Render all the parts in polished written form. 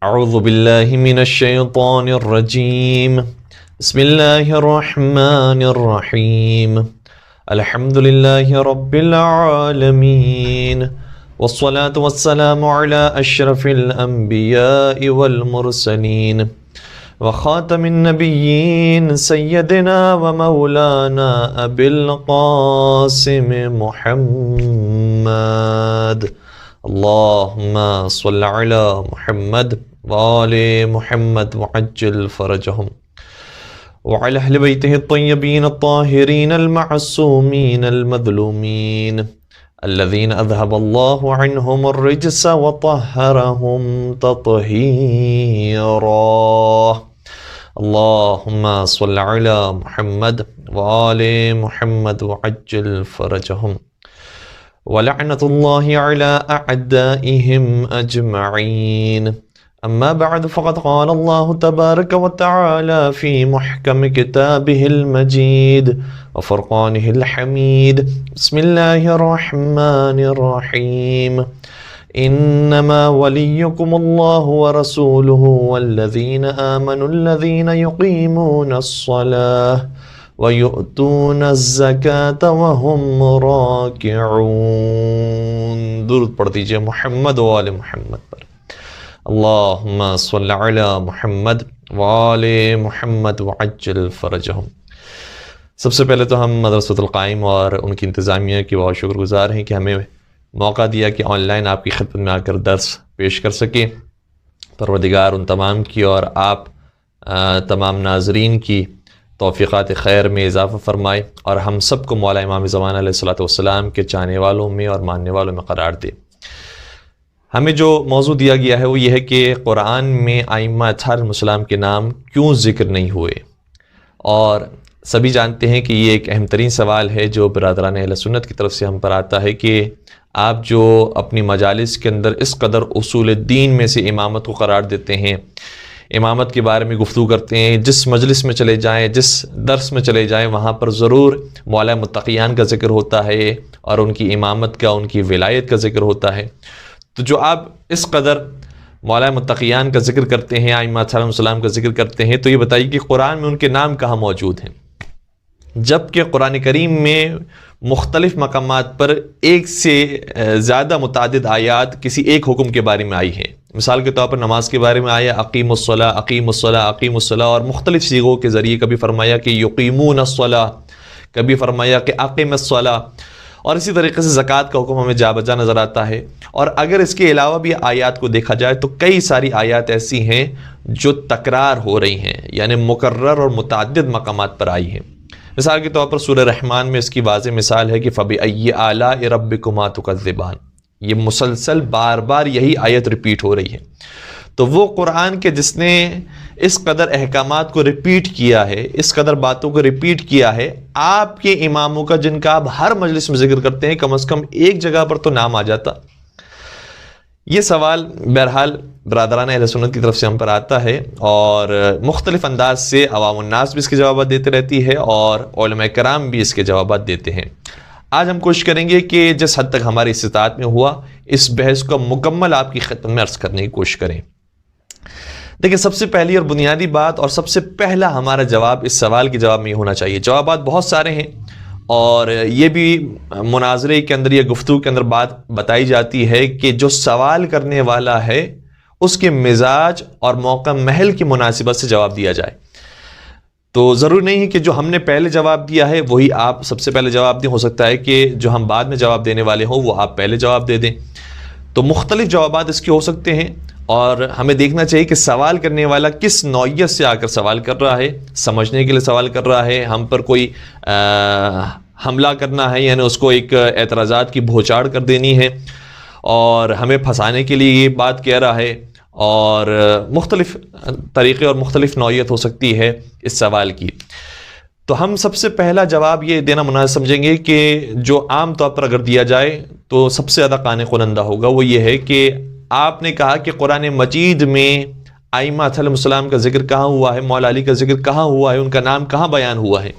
اعوذ باللہ من الشیطان الرجیم بسم اللہ الرحمن الرحیم الحمد للہ رب العالمین والصلاة والسلام علی اشرف الانبیاء والمرسلین وخاتم النبیین سیدنا ومولانا ابی القاسم محمد اللہم صل علی محمد وآل محمد وعجل فرجهم وعلى أهل بيته الطيبين الطاهرين المعصومين المظلومين الذين أذهب الله عنهم الرجس وطهرهم تطهيرا اللهم صل على محمد وآل محمد وعجل فرجهم ولعنة الله على أعدائهم أجمعين أما بعد فقد قال الله تبارك وتعالى في محكم كتابه المجيد وفرقانه الحميد بسم الله الرحمن الرحيم إنما وليكم الله ورسوله والذين آمنوا الذين يقيمون الصلاة وَيُؤْتُونَ الزَّكَاةَ وَهُمْ رَاكِعُونَ درود پڑھ دیجئے محمد و آل محمد پر اللہم صل علی محمد و آل محمد وعجل فرجہم۔ سب سے پہلے تو ہم مدرسۃ القائم اور ان کی انتظامیہ کی بہت شکر گزار ہیں کہ ہمیں موقع دیا کہ آن لائن آپ کی خدمت میں آ کر درس پیش کر سکیں۔ پروردگار ان تمام کی اور آپ تمام ناظرین کی توفیقات خیر میں اضافہ فرمائے اور ہم سب کو مولا امام زمانہ علیہ الصلوۃ والسلام کے چاہنے والوں میں اور ماننے والوں میں قرار دے۔ ہمیں جو موضوع دیا گیا ہے وہ یہ ہے کہ قرآن میں ائمہ اطہار السلام کے نام کیوں ذکر نہیں ہوئے، اور سبھی جانتے ہیں کہ یہ ایک اہم ترین سوال ہے جو برادران اہل سنت کی طرف سے ہم پر آتا ہے کہ آپ جو اپنی مجالس کے اندر اس قدر اصول دین میں سے امامت کو قرار دیتے ہیں، امامت کے بارے میں گفتگو کرتے ہیں، جس مجلس میں چلے جائیں، جس درس میں چلے جائیں، وہاں پر ضرور مولا متقیان کا ذکر ہوتا ہے اور ان کی امامت کا، ان کی ولایت کا ذکر ہوتا ہے۔ تو جو آپ اس قدر مولا متقیان کا ذکر کرتے ہیں، ائمہ علیہ السلام کا ذکر کرتے ہیں، تو یہ بتائیے کہ قرآن میں ان کے نام کہاں موجود ہیں، جبکہ قرآن کریم میں مختلف مقامات پر ایک سے زیادہ متعدد آیات کسی ایک حکم کے بارے میں آئی ہیں۔ مثال کے طور پر نماز کے بارے میں آیا اقیم الصلاۃ، اقیم الصلاۃ، اقیم الصلاۃ، اور مختلف صیغوں کے ذریعے کبھی فرمایا کہ یقیمون الصلاۃ، کبھی فرمایا کہ اقیم الصلاۃ، اور اسی طریقے سے زکوٰۃ کا حکم ہمیں جا بجا نظر آتا ہے۔ اور اگر اس کے علاوہ بھی آیات کو دیکھا جائے تو کئی ساری آیات ایسی ہیں جو تکرار ہو رہی ہیں، یعنی مکرر اور متعدد مقامات پر آئی ہیں۔ مثال کے طور پر سورہ رحمان میں اس کی واضح مثال ہے کہ فَبِأَيِّ آلَاءِ رَبِّكُمَا تُكَذِّبَانِ، یہ مسلسل بار بار یہی آیت ریپیٹ ہو رہی ہے۔ تو وہ قرآن کے جس نے اس قدر احکامات کو ریپیٹ کیا ہے، اس قدر باتوں کو ریپیٹ کیا ہے، آپ کے اماموں کا جن کا آپ ہر مجلس میں ذکر کرتے ہیں، کم از کم ایک جگہ پر تو نام آ جاتا۔ یہ سوال بہرحال برادران اہل سنت کی طرف سے ہم پر آتا ہے، اور مختلف انداز سے عوام الناس بھی اس کے جوابات دیتے رہتی ہے اور علماء کرام بھی اس کے جوابات دیتے ہیں۔ آج ہم کوشش کریں گے کہ جس حد تک ہماری استطاعت میں ہوا اس بحث کو مکمل آپ کی خدمت میں عرض کرنے کی کوشش کریں۔ دیکھیں، سب سے پہلی اور بنیادی بات اور سب سے پہلا ہمارا جواب اس سوال کے جواب میں یہ ہونا چاہیے۔ جوابات بہت سارے ہیں اور یہ بھی مناظرے کے اندر یا گفتگو کے اندر بات بتائی جاتی ہے کہ جو سوال کرنے والا ہے اس کے مزاج اور موقع محل کی مناسبت سے جواب دیا جائے۔ تو ضروری نہیں ہے کہ جو ہم نے پہلے جواب دیا ہے وہی آپ سب سے پہلے جواب دیں، ہو سکتا ہے کہ جو ہم بعد میں جواب دینے والے ہوں وہ آپ پہلے جواب دے دیں۔ تو مختلف جوابات اس کے ہو سکتے ہیں، اور ہمیں دیکھنا چاہیے کہ سوال کرنے والا کس نوعیت سے آ کر سوال کر رہا ہے، سمجھنے کے لیے سوال کر رہا ہے، ہم پر کوئی حملہ کرنا ہے، یعنی اس کو ایک اعتراضات کی بھوچاڑ کر دینی ہے، اور ہمیں پھنسانے کے لیے یہ بات کہہ رہا ہے، اور مختلف طریقے اور مختلف نوعیت ہو سکتی ہے اس سوال کی۔ تو ہم سب سے پہلا جواب یہ دینا مناسب سمجھیں گے کہ جو عام طور پر اگر دیا جائے تو سب سے زیادہ قانع کنندہ ہوگا، وہ یہ ہے کہ آپ نے کہا کہ قرآن مجید میں ائمہ علیہ السلام کا ذکر کہاں ہوا ہے، مولا علی کا ذکر کہاں ہوا ہے، ان کا نام کہاں بیان ہوا ہے۔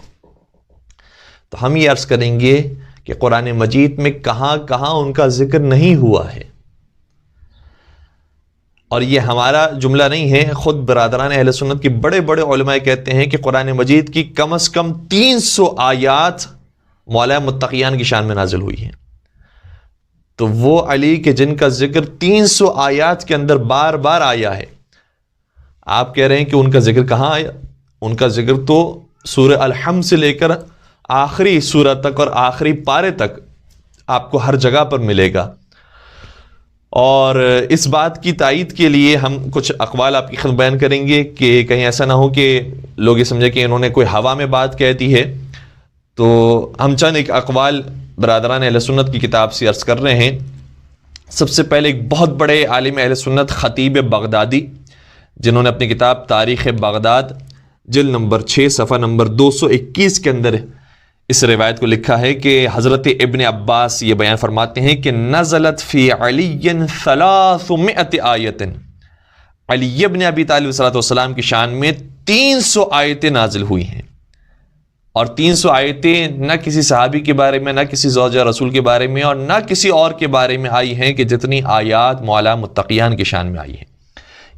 تو ہم یہ عرض کریں گے کہ قرآن مجید میں کہاں کہاں ان کا ذکر نہیں ہوا ہے۔ اور یہ ہمارا جملہ نہیں ہے، خود برادران اہل سنت کے بڑے بڑے علماء کہتے ہیں کہ قرآن مجید کی کم از کم 300 آیات مولا متقیان کی شان میں نازل ہوئی ہیں۔ تو وہ علی کے جن کا ذکر 300 آیات کے اندر بار بار آیا ہے، آپ کہہ رہے ہیں کہ ان کا ذکر کہاں آیا؟ ان کا ذکر تو سورہ الحمد سے لے کر آخری سورہ تک اور آخری پارے تک آپ کو ہر جگہ پر ملے گا۔ اور اس بات کی تائید کے لیے ہم کچھ اقوال آپ کی خدمت بیان کریں گے کہ کہیں ایسا نہ ہو کہ لوگ یہ سمجھے کہ انہوں نے کوئی ہوا میں بات کہہ دی ہے۔ تو ہم چند ایک اقوال برادران اہل سنت کی کتاب سے عرض کر رہے ہیں۔ سب سے پہلے ایک بہت بڑے عالم اہل سنت خطیب بغدادی، جنہوں نے اپنی کتاب تاریخ بغداد جلد نمبر 6 صفحہ نمبر 221 کے اندر اس روایت کو لکھا ہے کہ حضرت ابن عباس یہ بیان فرماتے ہیں کہ نزلت فی علی 300 آیت، علی ابن ابی طالب صلی اللہ علیہ وسلم کی شان میں 300 آیتیں نازل ہوئی ہیں۔ اور 300 آیتیں نہ کسی صحابی کے بارے میں، نہ کسی زوجہ رسول کے بارے میں، اور نہ کسی اور کے بارے میں آئی ہیں کہ جتنی آیات مولا متقیان کی شان میں آئی ہیں۔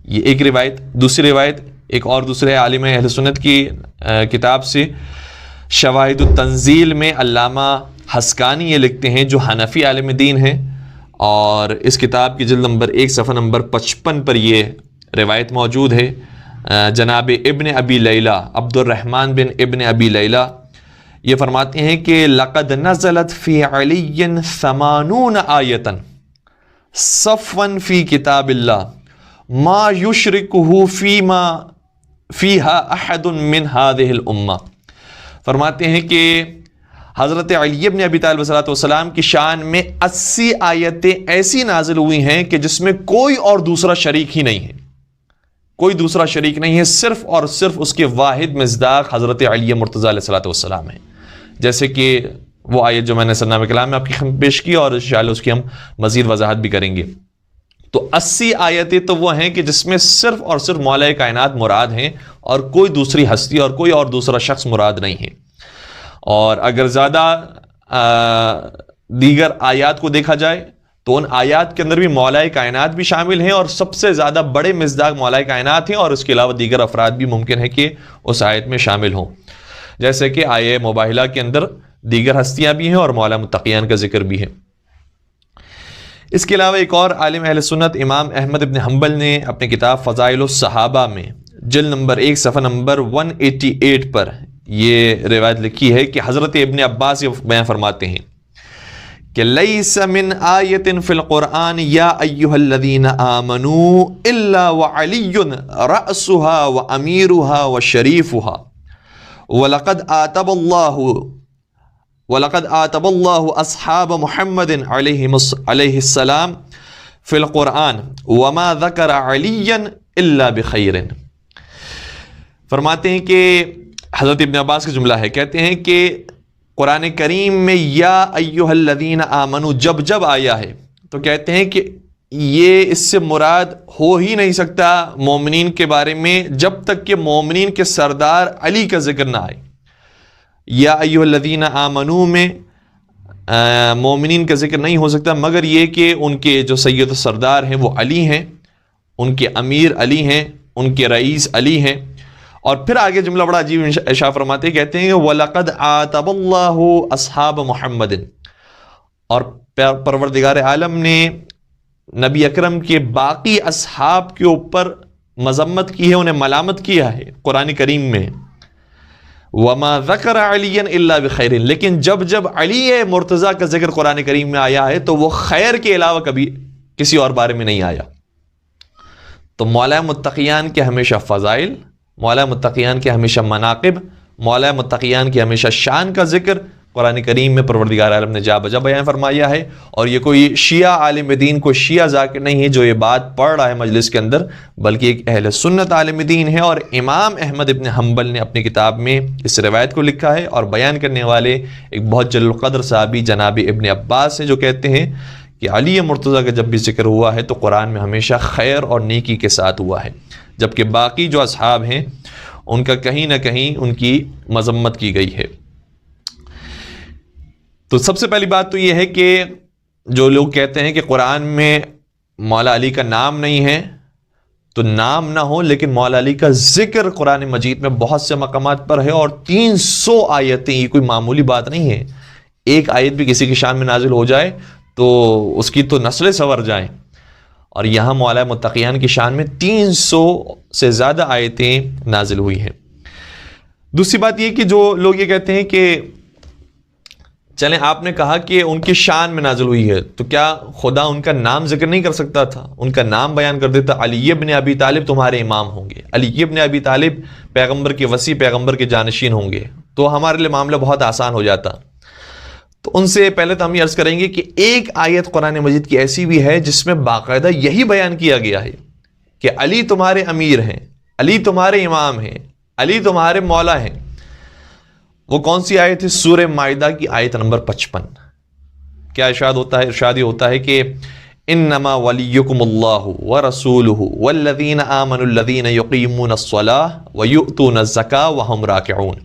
یہ ایک روایت۔ دوسری روایت ایک اور دوسرے عالم اہل سنت کی کتاب سے شواہد التنزیل میں علامہ حسکانی یہ لکھتے ہیں، جو حنفی عالم دین ہیں، اور اس کتاب کی جلد نمبر 1 صفحہ نمبر 55 پر یہ روایت موجود ہے۔ جناب ابن ابی لیلہ، عبد الرحمن بن ابن ابی لیلہ یہ فرماتے ہیں کہ لقد نزلت فی علی 80 آیتاً صفواً فی کتاب اللہ ما یشرکہ فیما فیہا احد من ہذہ الامہ۔ فرماتے ہیں کہ حضرت علی بن ابی طالب صلی اللہ علیہ وسلم کی شان میں 80 آیتیں ایسی نازل ہوئی ہیں کہ جس میں کوئی اور دوسرا شریک ہی نہیں ہے، کوئی دوسرا شریک نہیں ہے، صرف اور صرف اس کے واحد مصداق حضرت علی مرتضیٰ علیہ السلام ہے۔ جیسے کہ وہ آیت جو میں نے سرنامہ کلام میں آپ کی خدمت پیش کی، اور انشاءاللہ اس کی ہم مزید وضاحت بھی کریں گے۔ تو 80 آیتیں تو وہ ہیں کہ جس میں صرف اور صرف مولا کائنات مراد ہیں، اور کوئی دوسری ہستی اور کوئی اور دوسرا شخص مراد نہیں ہے۔ اور اگر زیادہ دیگر آیات کو دیکھا جائے تو ان آیات کے اندر بھی مولا کائنات بھی شامل ہیں، اور سب سے زیادہ بڑے مصداق مولا کائنات ہیں، اور اس کے علاوہ دیگر افراد بھی ممکن ہے کہ اس آیت میں شامل ہوں، جیسے کہ آیہ مباہلہ کے اندر دیگر ہستیاں بھی ہیں اور مولا متقیان کا ذکر بھی ہے۔ اس کے علاوہ ایک اور عالم اہل سنت امام احمد بن حنبل نے اپنی کتاب فضائل الصحابہ میں جلد نمبر 1 صفحہ نمبر 188 پر یہ روایت لکھی ہے کہ حضرت ابن عباس یہ بیان فرماتے ہیں کہ لیس من آیت فی القرآن یا ایہا الذین آمنوا الا وعلی رأسها وامیرها وشریفها وَلَقَدْ آتَبَ اللَّهُ أَصْحَابَ مُحَمَّدٍ علیہ السلام فِي الْقُرْآنِ وَمَا ذَكَرَ عَلِيًّا إِلَّا بِخَيْرٍ۔ فرماتے ہیں کہ حضرت ابن عباس کا جملہ ہے، کہتے ہیں کہ قرآن کریم میں یا ایہا الذین آمنوا جب جب آیا ہے تو کہتے ہیں کہ یہ اس سے مراد ہو ہی نہیں سکتا مومنین کے بارے میں جب تک کہ مومنین کے سردار علی کا ذکر نہ آئے۔ یا ایھا الذین آمنوا میں مومنین کا ذکر نہیں ہو سکتا مگر یہ کہ ان کے جو سید و سردار ہیں وہ علی ہیں، ان کے امیر علی ہیں، ان کے رئیس علی ہیں۔ اور پھر آگے جملہ بڑا عجیب ارشاد فرماتے کہتے ہیں کہ وَلَقَدْ آتَبَ اللَّهُ أَصْحَابَ مُحَمَّدٍ، اور پروردگار عالم نے نبی اکرم کے باقی اصحاب کے اوپر مذمت کی ہے، انہیں ملامت کیا ہے قرآن کریم میں۔ وَمَا ذَكَرَ عَلِيًّا إِلَّا بِخَيْرٍ، لیکن جب جب علی مرتضیٰ کا ذکر قرآن کریم میں آیا ہے تو وہ خیر کے علاوہ کبھی کسی اور بارے میں نہیں آیا۔ تو مولا متقیان کے ہمیشہ فضائل، مولا متقیان کے ہمیشہ مناقب، مولا متقیان کی ہمیشہ شان کا ذکر قرآن کریم میں پروردگار عالم نے جا بجا بیان فرمایا ہے۔ اور یہ کوئی شیعہ عالم دین، کوئی شیعہ ذاکر نہیں ہے جو یہ بات پڑھ رہا ہے مجلس کے اندر، بلکہ ایک اہل سنت عالم دین ہے۔ اور امام احمد ابن حنبل نے اپنی کتاب میں اس روایت کو لکھا ہے، اور بیان کرنے والے ایک بہت جلیل القدر صحابی جناب ابن عباس ہیں، جو کہتے ہیں کہ علی مرتضیٰ کا جب بھی ذکر ہوا ہے تو قرآن میں ہمیشہ خیر اور نیکی کے ساتھ ہوا ہے، جبکہ باقی جو اصحاب ہیں ان کا کہیں نہ کہیں ان کی مذمت کی گئی ہے۔ تو سب سے پہلی بات تو یہ ہے کہ جو لوگ کہتے ہیں کہ قرآن میں مولا علی کا نام نہیں ہے، تو نام نہ ہو لیکن مولا علی کا ذکر قرآن مجید میں بہت سے مقامات پر ہے، اور 300 آیتیں، یہ کوئی معمولی بات نہیں ہے۔ ایک آیت بھی کسی کی شان میں نازل ہو جائے تو اس کی تو نسلیں سنور جائیں، اور یہاں مولا متقیان کی شان میں 300 سے زیادہ آیتیں نازل ہوئی ہیں۔ دوسری بات یہ کہ جو لوگ یہ کہتے ہیں کہ چلیں آپ نے کہا کہ ان کی شان میں نازل ہوئی ہے، تو کیا خدا ان کا نام ذکر نہیں کر سکتا تھا؟ ان کا نام بیان کر دیتا، علی ابن ابی طالب تمہارے امام ہوں گے، علی ابن ابی طالب پیغمبر کے وصی، پیغمبر کے جانشین ہوں گے، تو ہمارے لیے معاملہ بہت آسان ہو جاتا۔ تو ان سے پہلے تو ہم یہ عرض کریں گے کہ ایک آیت قرآن مجید کی ایسی بھی ہے جس میں باقاعدہ یہی بیان کیا گیا ہے کہ علی تمہارے امیر ہیں، علی تمہارے امام ہیں، علی تمہارے مولا ہیں۔ وہ کون سی آیت ہے؟ سورہ مائدہ کی آیت نمبر 55۔ کیا ارشاد ہوتا ہے؟ ارشاد یہ ہوتا ہے کہ انما ولیکم اللہ ورسولہ والذین آمنوا الذین یقیمون الصلاۃ ویؤتون الزکاۃ وہم راکعون۔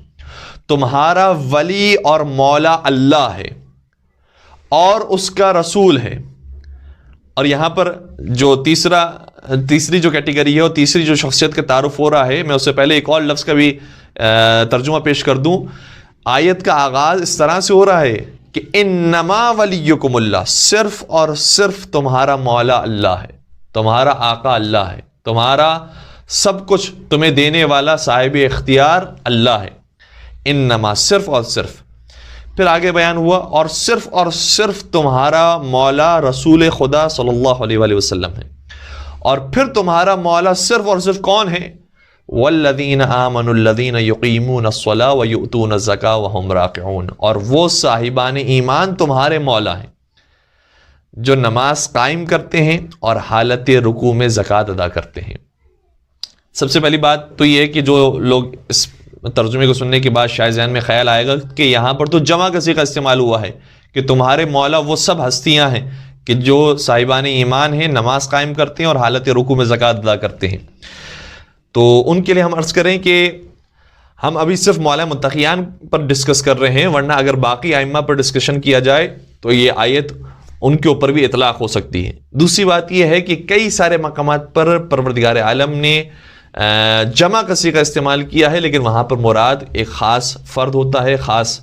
تمہارا ولی اور مولا اللہ ہے اور اس کا رسول ہے۔ اور یہاں پر جو تیسری جو کیٹیگری ہے اور تیسری جو شخصیت کا تعارف ہو رہا ہے، میں اس سے پہلے ایک اور لفظ کا بھی ترجمہ پیش کر دوں۔ آیت کا آغاز اس طرح سے ہو رہا ہے کہ انما ولیکم اللہ، صرف اور صرف تمہارا مولا اللہ ہے، تمہارا آقا اللہ ہے، تمہارا سب کچھ تمہیں دینے والا صاحب اختیار اللہ ہے۔ انما، صرف اور صرف۔ پھر آگے بیان ہوا اور صرف تمہارا مولا رسول خدا صلی اللہ علیہ وآلہ وسلم ہے۔ اور پھر تمہارا مولا صرف اور صرف کون ہے؟ والذین آمنوا الذین یقیمون الصلاۃ ویؤتون الزکاۃ وہم راکعون۔ اور وہ صاحبان ایمان تمہارے مولا ہیں جو نماز قائم کرتے ہیں اور حالت رکوع میں زکوٰۃ ادا کرتے ہیں۔ سب سے پہلی بات تو یہ ہے کہ جو لوگ اس ترجمے کو سننے کے بعد شاید ذہن میں خیال آئے گا کہ یہاں پر تو جمع کا صیغہ استعمال ہوا ہے کہ تمہارے مولا وہ سب ہستیاں ہیں کہ جو صاحبان ایمان ہیں، نماز قائم کرتے ہیں اور حالت رکوع میں زکوٰۃ ادا کرتے ہیں۔ تو ان کے لیے ہم عرض کریں کہ ہم ابھی صرف مولا متقیان پر ڈسکس کر رہے ہیں، ورنہ اگر باقی ائمہ پر ڈسکشن کیا جائے تو یہ آیت ان کے اوپر بھی اطلاق ہو سکتی ہے۔ دوسری بات یہ ہے کہ کئی سارے مقامات پر پروردگار عالم نے جمع کا صیغہ استعمال کیا ہے، لیکن وہاں پر مراد ایک خاص فرد ہوتا ہے، خاص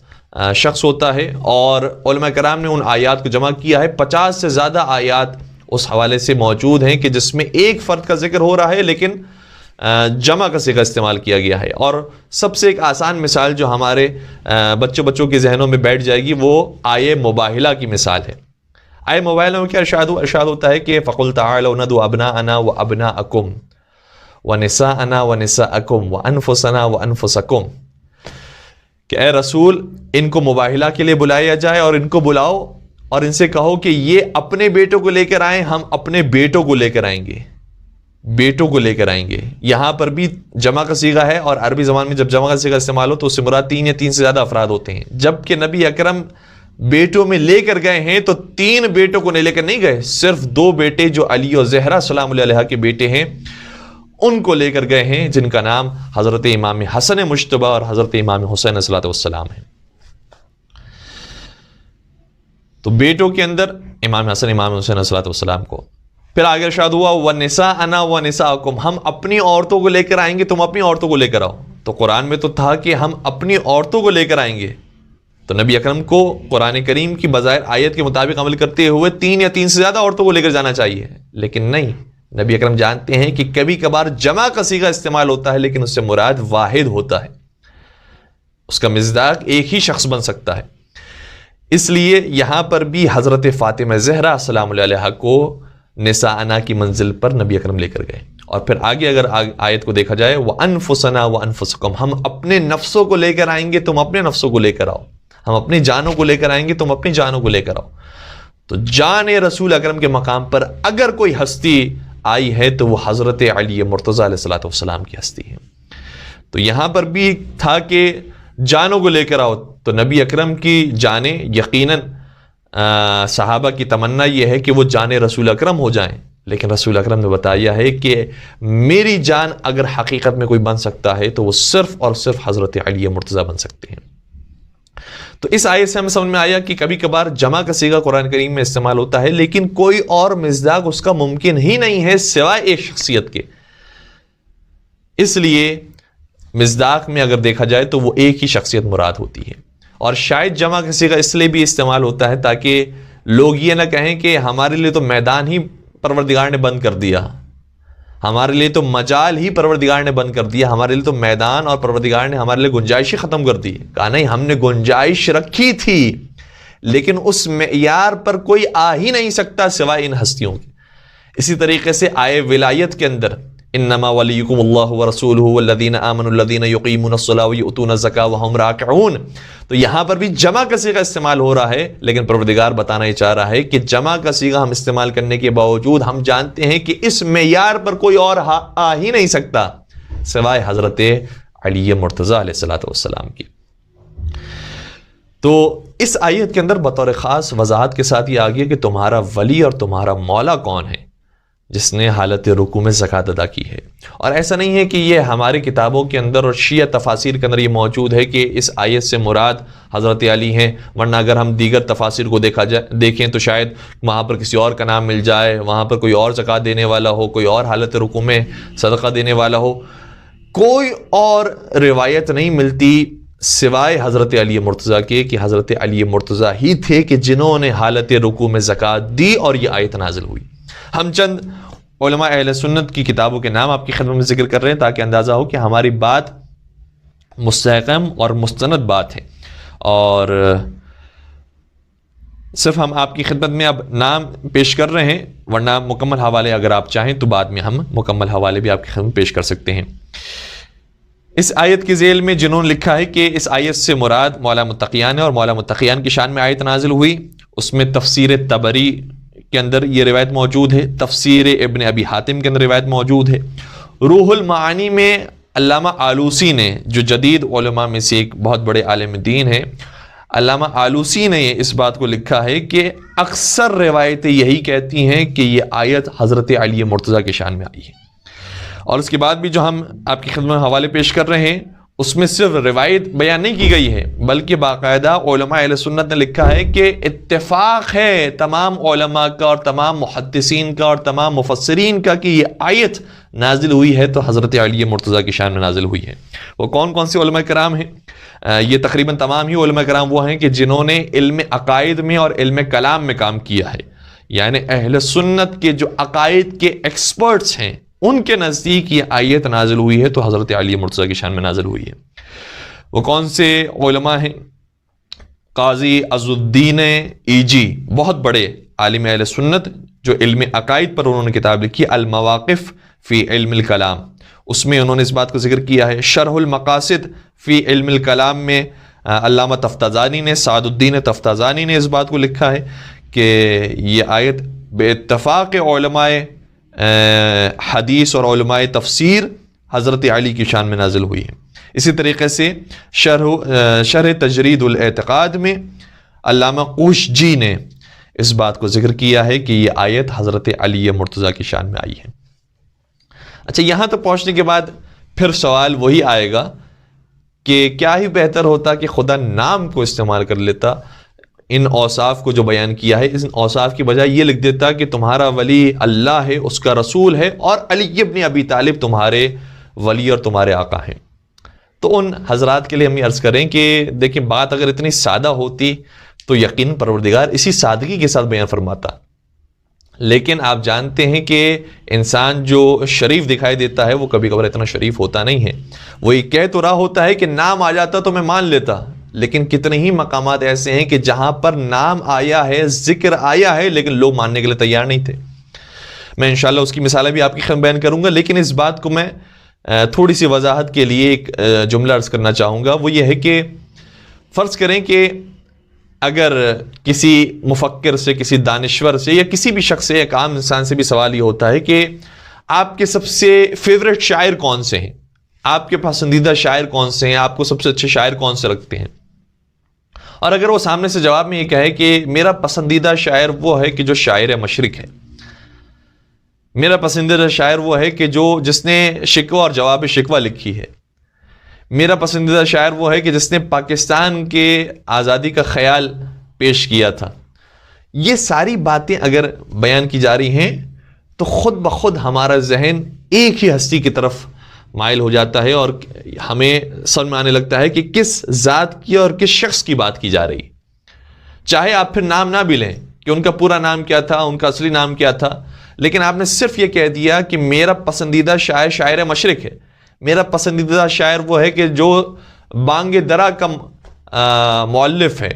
شخص ہوتا ہے، اور علماء کرام نے ان آیات کو جمع کیا ہے۔ 50 سے زیادہ آیات اس حوالے سے موجود ہیں کہ جس میں ایک فرد کا ذکر ہو رہا ہے لیکن جمع کا صیغہ استعمال کیا گیا ہے۔ اور سب سے ایک آسان مثال جو ہمارے بچوں کے ذہنوں میں بیٹھ جائے گی وہ آیے مباہلہ کی مثال ہے۔ آیے مباہلہ میں کیا ارشاد ہوتا ہے کہ فَقُلْ تَعَالَوْا نَدْعُ أَبْنَاءَنَا وَأَبْنَاءَكُمْ وَنِسَاءَنَا وَنِسَاءَكُمْ وَأَنفُسَنَا وَأَنفُسَكُمْ، کہ اے رسول ان کو مباہلہ کے لیے بلایا جائے اور ان کو بلاؤ اور ان سے کہو کہ یہ اپنے بیٹوں کو لے کر آئیں، ہم اپنے بیٹوں کو لے کر آئیں گے، بیٹوں کو لے کر آئیں گے۔ یہاں پر بھی جمع کا صیغہ ہے، اور عربی زبان میں جب جمع کا صیغہ استعمال ہو تو اس سے مراد 3 یا 3 سے زیادہ افراد ہوتے ہیں۔ جبکہ نبی اکرم بیٹوں میں لے کر گئے ہیں تو 3 بیٹوں کو لے کر نہیں گئے، صرف 2 بیٹے جو علی اور زہرا سلام اللہ علیہ کے بیٹے ہیں ان کو لے کر گئے ہیں، جن کا نام حضرت امام حسن مجتبی اور حضرت امام حسین علیہ السلام ہے۔ تو بیٹوں کے اندر امام حسن، امام حسین علیہ السلام کو۔ پھر آگے ارشاد ہوا وَنِسَاءَنَا وَنِسَاءَكُمْ، ہم اپنی عورتوں کو لے کر آئیں گے، تم اپنی عورتوں کو لے کر آؤ۔ تو قرآن میں تو تھا کہ ہم اپنی عورتوں کو لے کر آئیں گے، تو نبی اکرم کو قرآن کریم کی بظاہر آیت کے مطابق عمل کرتے ہوئے 3 یا 3 سے زیادہ عورتوں کو لے کر جانا چاہیے، لیکن نہیں، نبی اکرم جانتے ہیں کہ کبھی کبھار جمع کا صیغہ استعمال ہوتا ہے لیکن اس سے مراد واحد ہوتا ہے، اس کا مصداق ایک ہی شخص بن سکتا ہے۔ اس لیے یہاں پر بھی حضرت فاطمہ زہرا سلام اللہ علیہا کو نساءنا کی منزل پر نبی اکرم لے کر گئے۔ اور پھر آگے اگر آیت کو دیکھا جائے وَأَنفُسَنَا وَأَنفُسَكُمْ، ہم اپنے نفسوں کو لے کر آئیں گے، تم اپنے نفسوں کو لے کر آؤ، ہم اپنی جانوں کو لے کر آئیں گے، تم اپنی جانوں کو لے کر آؤ۔ تو جان رسول اکرم کے مقام پر اگر کوئی ہستی آئی ہے تو وہ حضرت علی مرتضیٰ علیہ السلام کی ہستی ہے۔ تو یہاں پر بھی تھا کہ جانوں کو لے کر آؤ، تو نبی اکرم کی جانیں یقیناً صحابہ کی تمنا یہ ہے کہ وہ جان رسول اکرم ہو جائیں، لیکن رسول اکرم نے بتایا ہے کہ میری جان اگر حقیقت میں کوئی بن سکتا ہے تو وہ صرف اور صرف حضرت علی مرتضیٰ بن سکتے ہیں۔ تو اس آیت سے ہمیں سمجھ میں آیا کہ کبھی کبھار جمع کا صیغہ قرآن کریم میں استعمال ہوتا ہے، لیکن کوئی اور مصداق اس کا ممکن ہی نہیں ہے سوائے ایک شخصیت کے، اس لیے مصداق میں اگر دیکھا جائے تو وہ ایک ہی شخصیت مراد ہوتی ہے. اور شاید جمع کا صیغہ اس لیے بھی استعمال ہوتا ہے تاکہ لوگ یہ نہ کہیں کہ ہمارے لیے تو میدان ہی پروردگار نے بند کر دیا، ہمارے لیے تو مجال ہی پروردگار نے بند کر دیا، ہمارے لیے تو میدان اور پروردگار نے ہمارے لیے گنجائش ہی ختم کر دی. کہا نہیں، ہم نے گنجائش رکھی تھی لیکن اس معیار پر کوئی آ ہی نہیں سکتا سوائے ان ہستیوں کے. اسی طریقے سے آئے ولایت کے اندر انما ولیکم اللہ ورسولہ والذین آمنوا الذین یقیمون الصلاۃ ویؤتون الزکاۃ وہم راکعون. تو یہاں پر بھی جمع کا صیغہ استعمال ہو رہا ہے، لیکن پروردگار بتانا یہ چاہ رہا ہے کہ جمع کا صیغہ ہم استعمال کرنے کے باوجود ہم جانتے ہیں کہ اس معیار پر کوئی اور آ ہی نہیں سکتا سوائے حضرت علی مرتضیٰ علیہ الصلوۃ والسلام کی. تو اس آیت کے اندر بطور خاص وضاحت کے ساتھ یہ آ گیا کہ تمہارا ولی اور تمہارا مولا کون ہے جس نے حالت رکوع میں زکوٰۃ ادا کی ہے. اور ایسا نہیں ہے کہ یہ ہماری کتابوں کے اندر اور شیعہ تفاسیر کے اندر یہ موجود ہے کہ اس آیت سے مراد حضرت علی ہیں، ورنہ اگر ہم دیگر تفاسیر کو دیکھیں تو شاید وہاں پر کسی اور کا نام مل جائے، وہاں پر کوئی اور زکوٰۃ دینے والا ہو، کوئی اور حالت رکوع میں صدقہ دینے والا ہو. کوئی اور روایت نہیں ملتی سوائے حضرت علی مرتضیٰ کے کہ حضرت علی مرتضیٰ ہی تھے کہ جنہوں نے حالت رکوع میں زکوٰۃ دی اور یہ آیت نازل ہوئی. ہم چند علماء اہل سنت کی کتابوں کے نام آپ کی خدمت میں ذکر کر رہے ہیں تاکہ اندازہ ہو کہ ہماری بات مستحکم اور مستند بات ہے. اور صرف ہم آپ کی خدمت میں اب نام پیش کر رہے ہیں، ورنہ مکمل حوالے اگر آپ چاہیں تو بعد میں ہم مکمل حوالے بھی آپ کی خدمت میں پیش کر سکتے ہیں. اس آیت کے ذیل میں جنہوں نے لکھا ہے کہ اس آیت سے مراد مولا متقیان ہے اور مولا متقیان کی شان میں آیت نازل ہوئی، اس میں تفسیر طبری کے اندر یہ روایت موجود ہے، تفسیر ابن ابی حاتم کے اندر روایت موجود ہے. روح المعانی میں علامہ آلوسی نے، جو جدید علماء میں سے ایک بہت بڑے عالم دین ہیں، علامہ آلوسی نے اس بات کو لکھا ہے کہ اکثر روایتیں یہی کہتی ہیں کہ یہ آیت حضرت علی مرتضیٰ کی شان میں آئی ہے. اور اس کے بعد بھی جو ہم آپ کی خدمت میں حوالے پیش کر رہے ہیں اس میں صرف روایت بیان نہیں کی گئی ہے بلکہ باقاعدہ علماء اہل سنت نے لکھا ہے کہ اتفاق ہے تمام علماء کا اور تمام محدثین کا اور تمام مفسرین کا کہ یہ آیت نازل ہوئی ہے تو حضرت علی مرتضیٰ کی شان میں نازل ہوئی ہے. وہ کون کون سے علماء کرام ہیں؟ یہ تقریباً تمام ہی علماء کرام وہ ہیں کہ جنہوں نے علم عقائد میں اور علم کلام میں کام کیا ہے. یعنی اہل سنت کے جو عقائد کے ایکسپرٹس ہیں ان کے نزدیک یہ آیت نازل ہوئی ہے تو حضرت علی مرتضیٰ کی شان میں نازل ہوئی ہے. وہ کون سے علماء ہیں؟ قاضی عز الدین ایجی، بہت بڑے عالم اہل سنت، جو علم عقائد پر انہوں نے کتاب لکھی المواقف فی علم الکلام، اس میں انہوں نے اس بات کو ذکر کیا ہے. شرح المقاصد فی علم الکلام میں علامہ تفتازانی نے، سعد الدین تفتازانی نے اس بات کو لکھا ہے کہ یہ آیت بے اتفاق علماء حدیث اور علماء تفسیر حضرت علی کی شان میں نازل ہوئی ہے. اسی طریقے سے شرح تجرید الاعتقاد میں علامہ قوشجی نے اس بات کو ذکر کیا ہے کہ یہ آیت حضرت علی مرتضیٰ کی شان میں آئی ہے. اچھا، یہاں تک پہنچنے کے بعد پھر سوال وہی آئے گا کہ کیا ہی بہتر ہوتا کہ خدا نام کو استعمال کر لیتا، ان اوصاف کو جو بیان کیا ہے اس اوصاف کی بجائے یہ لکھ دیتا کہ تمہارا ولی اللہ ہے، اس کا رسول ہے، اور علی ابن ابی طالب تمہارے ولی اور تمہارے آقا ہیں. تو ان حضرات کے لیے ہم یہ عرض کریں کہ دیکھیں، بات اگر اتنی سادہ ہوتی تو یقین پروردگار اسی سادگی کے ساتھ بیان فرماتا. لیکن آپ جانتے ہیں کہ انسان جو شریف دکھائی دیتا ہے وہ کبھی کبھار اتنا شریف ہوتا نہیں ہے. وہ یہ کہہ تو رہا ہوتا ہے کہ نام آ جاتا تو میں مان لیتا، لیکن کتنے ہی مقامات ایسے ہیں کہ جہاں پر نام آیا ہے، ذکر آیا ہے، لیکن لوگ ماننے کے لیے تیار نہیں تھے. میں انشاءاللہ اس کی مثالیں بھی آپ کی خدمت بیان کروں گا، لیکن اس بات کو میں تھوڑی سی وضاحت کے لیے ایک جملہ عرض کرنا چاہوں گا. وہ یہ ہے کہ فرض کریں کہ اگر کسی مفکر سے، کسی دانشور سے، یا کسی بھی شخص سے، ایک عام انسان سے بھی سوال یہ ہوتا ہے کہ آپ کے سب سے فیوریٹ شاعر کون سے ہیں، آپ کے پسندیدہ شاعر کون سے ہیں، آپ کو سب سے اچھے شاعر کون سے لگتے ہیں. اور اگر وہ سامنے سے جواب میں یہ کہے کہ میرا پسندیدہ شاعر وہ ہے کہ جو شاعر مشرق ہے، میرا پسندیدہ شاعر وہ ہے کہ جس نے شکوہ اور جواب شکوہ لکھی ہے، میرا پسندیدہ شاعر وہ ہے کہ جس نے پاکستان کے آزادی کا خیال پیش کیا تھا. یہ ساری باتیں اگر بیان کی جا رہی ہیں تو خود بخود ہمارا ذہن ایک ہی ہستی کی طرف مائل ہو جاتا ہے اور ہمیں سمجھ میں آنے لگتا ہے کہ کس ذات کی اور کس شخص کی بات کی جا رہی ہے. چاہے آپ پھر نام نہ بھی لیں کہ ان کا پورا نام کیا تھا، ان کا اصلی نام کیا تھا، لیکن آپ نے صرف یہ کہہ دیا کہ میرا پسندیدہ شاعر شاعر مشرق ہے، میرا پسندیدہ شاعر وہ ہے کہ جو بانگ درا کا مؤلف ہے،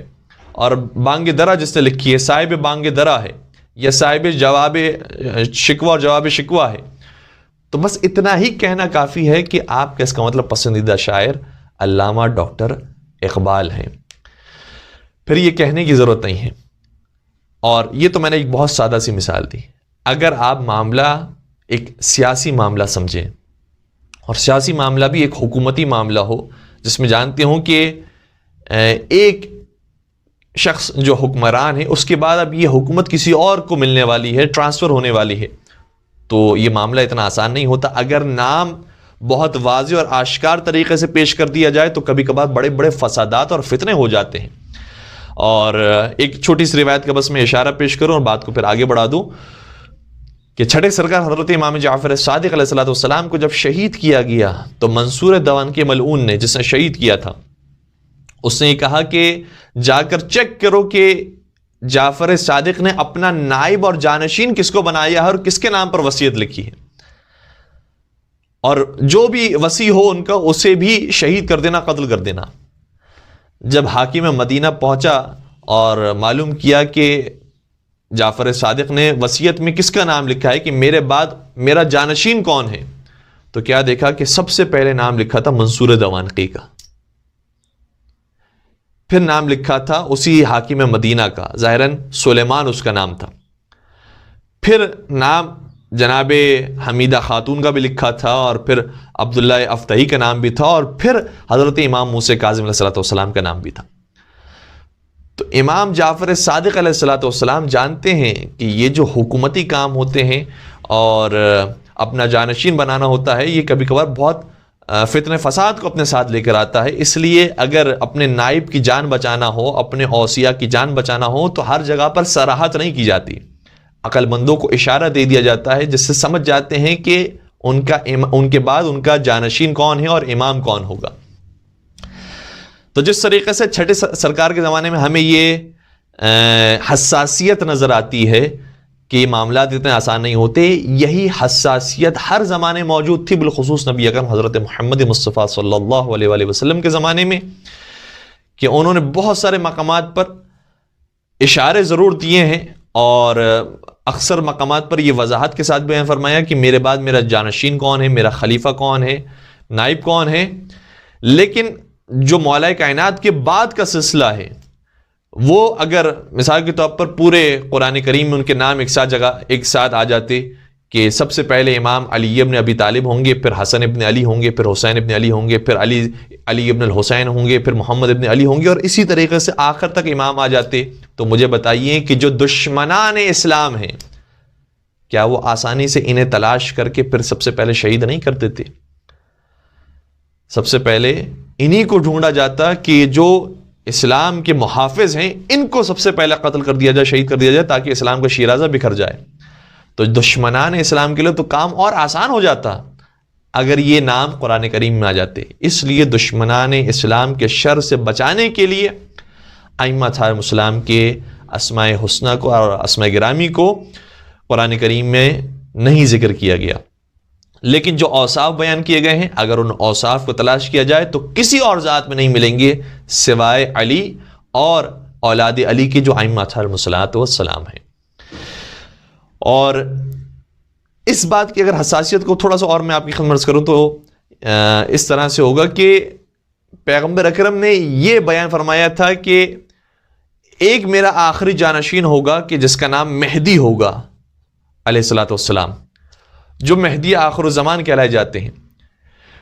اور بانگ درا جس نے لکھی ہے صاحب بانگ درا ہے، یا صاحب جواب شکوہ اور جواب شکوہ ہے. تو بس اتنا ہی کہنا کافی ہے کہ آپ کا اس کا مطلب پسندیدہ شاعر علامہ ڈاکٹر اقبال ہیں. پھر یہ کہنے کی ضرورت نہیں ہے. اور یہ تو میں نے ایک بہت سادہ سی مثال دی. اگر آپ معاملہ ایک سیاسی معاملہ سمجھیں، اور سیاسی معاملہ بھی ایک حکومتی معاملہ ہو جس میں جانتے ہوں کہ ایک شخص جو حکمران ہے اس کے بعد اب یہ حکومت کسی اور کو ملنے والی ہے، ٹرانسفر ہونے والی ہے، تو یہ معاملہ اتنا آسان نہیں ہوتا. اگر نام بہت واضح اور آشکار طریقے سے پیش کر دیا جائے تو کبھی کبھار بڑے بڑے فسادات اور فتنے ہو جاتے ہیں. اور ایک چھوٹی سی روایت کا بس میں اشارہ پیش کروں اور بات کو پھر آگے بڑھا دوں کہ چھٹے سرکار حضرت امام جعفر صادق علیہ السلام کو جب شہید کیا گیا تو منصور دوان کے ملعون نے، جس نے شہید کیا تھا، اس نے یہ کہا کہ جا کر چیک کرو کہ جعفر صادق نے اپنا نائب اور جانشین کس کو بنایا ہے اور کس کے نام پر وصیت لکھی ہے، اور جو بھی وصی ہو ان کا اسے بھی شہید کر دینا، قتل کر دینا. جب حاکم مدینہ پہنچا اور معلوم کیا کہ جعفر صادق نے وصیت میں کس کا نام لکھا ہے کہ میرے بعد میرا جانشین کون ہے، تو کیا دیکھا کہ سب سے پہلے نام لکھا تھا منصور دوانقی کا، پھر نام لکھا تھا اسی حاکم مدینہ کا، ظاہراً سلیمان اس کا نام تھا، پھر نام جناب حمیدہ خاتون کا بھی لکھا تھا، اور پھر عبداللہ افتحی کا نام بھی تھا، اور پھر حضرت امام موسیٰ کاظم علیہ السلام کا نام بھی تھا. تو امام جعفر صادق علیہ السلام جانتے ہیں کہ یہ جو حکومتی کام ہوتے ہیں اور اپنا جانشین بنانا ہوتا ہے، یہ کبھی کبھار بہت فتنہ فساد کو اپنے ساتھ لے کر آتا ہے. اس لیے اگر اپنے نائب کی جان بچانا ہو، اپنے اوصیاء کی جان بچانا ہو، تو ہر جگہ پر صراحت نہیں کی جاتی. عقل مندوں کو اشارہ دے دیا جاتا ہے جس سے سمجھ جاتے ہیں کہ ان کے بعد ان کا جانشین کون ہے اور امام کون ہوگا. تو جس طریقے سے چھٹے سرکار کے زمانے میں ہمیں یہ حساسیت نظر آتی ہے کہ یہ معاملات اتنے آسان نہیں ہوتے، یہی حساسیت ہر زمانے موجود تھی، بالخصوص نبی اکرم حضرت محمد مصطفیٰ صلی اللہ علیہ وآلہ وسلم کے زمانے میں، کہ انہوں نے بہت سارے مقامات پر اشارے ضرور دیے ہیں اور اکثر مقامات پر یہ وضاحت کے ساتھ بیان فرمایا کہ میرے بعد میرا جانشین کون ہے، میرا خلیفہ کون ہے، نائب کون ہے. لیکن جو مولا کائنات کے بعد کا سلسلہ ہے، وہ اگر مثال کے طور پر پورے قرآن کریم میں ان کے نام ایک ساتھ آ جاتے کہ سب سے پہلے امام علی ابن ابی طالب ہوں گے، پھر حسن ابن علی ہوں گے، پھر حسین ابن علی ہوں گے، پھر علی ابن الحسین ہوں گے، پھر محمد ابن علی ہوں گے، اور اسی طریقے سے آخر تک امام آ جاتے، تو مجھے بتائیے کہ جو دشمنان اسلام ہیں کیا وہ آسانی سے انہیں تلاش کر کے پھر سب سے پہلے شہید نہیں کر دیتے؟ سب سے پہلے انہی کو ڈھونڈا جاتا کہ جو اسلام کے محافظ ہیں ان کو سب سے پہلے قتل کر دیا جائے، شہید کر دیا جائے، تاکہ اسلام کا شیرازہ بکھر جائے. تو دشمنان اسلام کے لیے تو کام اور آسان ہو جاتا اگر یہ نام قرآن کریم میں آ جاتے. اس لیے دشمنان اسلام کے شر سے بچانے کے لیے ائمہ اصحاب اسلام کے اسماء حسنہ کو اور اسماء گرامی کو قرآن کریم میں نہیں ذکر کیا گیا، لیکن جو اوصاف بیان کیے گئے ہیں اگر ان اوصاف کو تلاش کیا جائے تو کسی اور ذات میں نہیں ملیں گے سوائے علی اور اولاد علی کے جو ائمہ علیہم السلام ہیں. اور اس بات کی اگر حساسیت کو تھوڑا سا اور میں آپ کی خدمت کروں تو اس طرح سے ہوگا کہ پیغمبر اکرم نے یہ بیان فرمایا تھا کہ ایک میرا آخری جانشین ہوگا کہ جس کا نام مہدی ہوگا علیہ الصلوۃ والسلام، جو مہدی آخر الزمان کہلائے جاتے ہیں.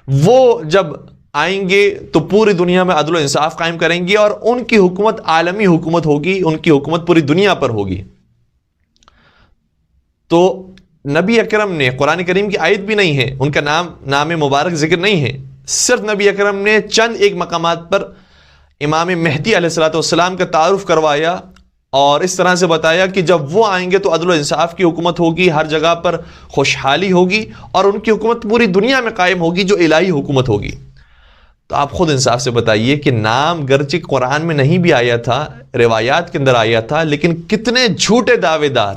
وہ جب آئیں گے تو پوری دنیا میں عدل و انصاف قائم کریں گے اور ان کی حکومت عالمی حکومت ہوگی، ان کی حکومت پوری دنیا پر ہوگی. تو نبی اکرم نے قرآن کریم کی آیت بھی نہیں ہے، ان کا نام مبارک ذکر نہیں ہے، صرف نبی اکرم نے چند ایک مقامات پر امام مہدی علیہ الصلوۃ والسلام کا تعارف کروایا اور اس طرح سے بتایا کہ جب وہ آئیں گے تو عدل و انصاف کی حکومت ہوگی، ہر جگہ پر خوشحالی ہوگی، اور ان کی حکومت پوری دنیا میں قائم ہوگی جو الہی حکومت ہوگی۔ تو آپ خود انصاف سے بتائیے کہ نام گرچہ قرآن میں نہیں بھی آیا تھا، روایات کے اندر آیا تھا، لیکن کتنے جھوٹے دعوے دار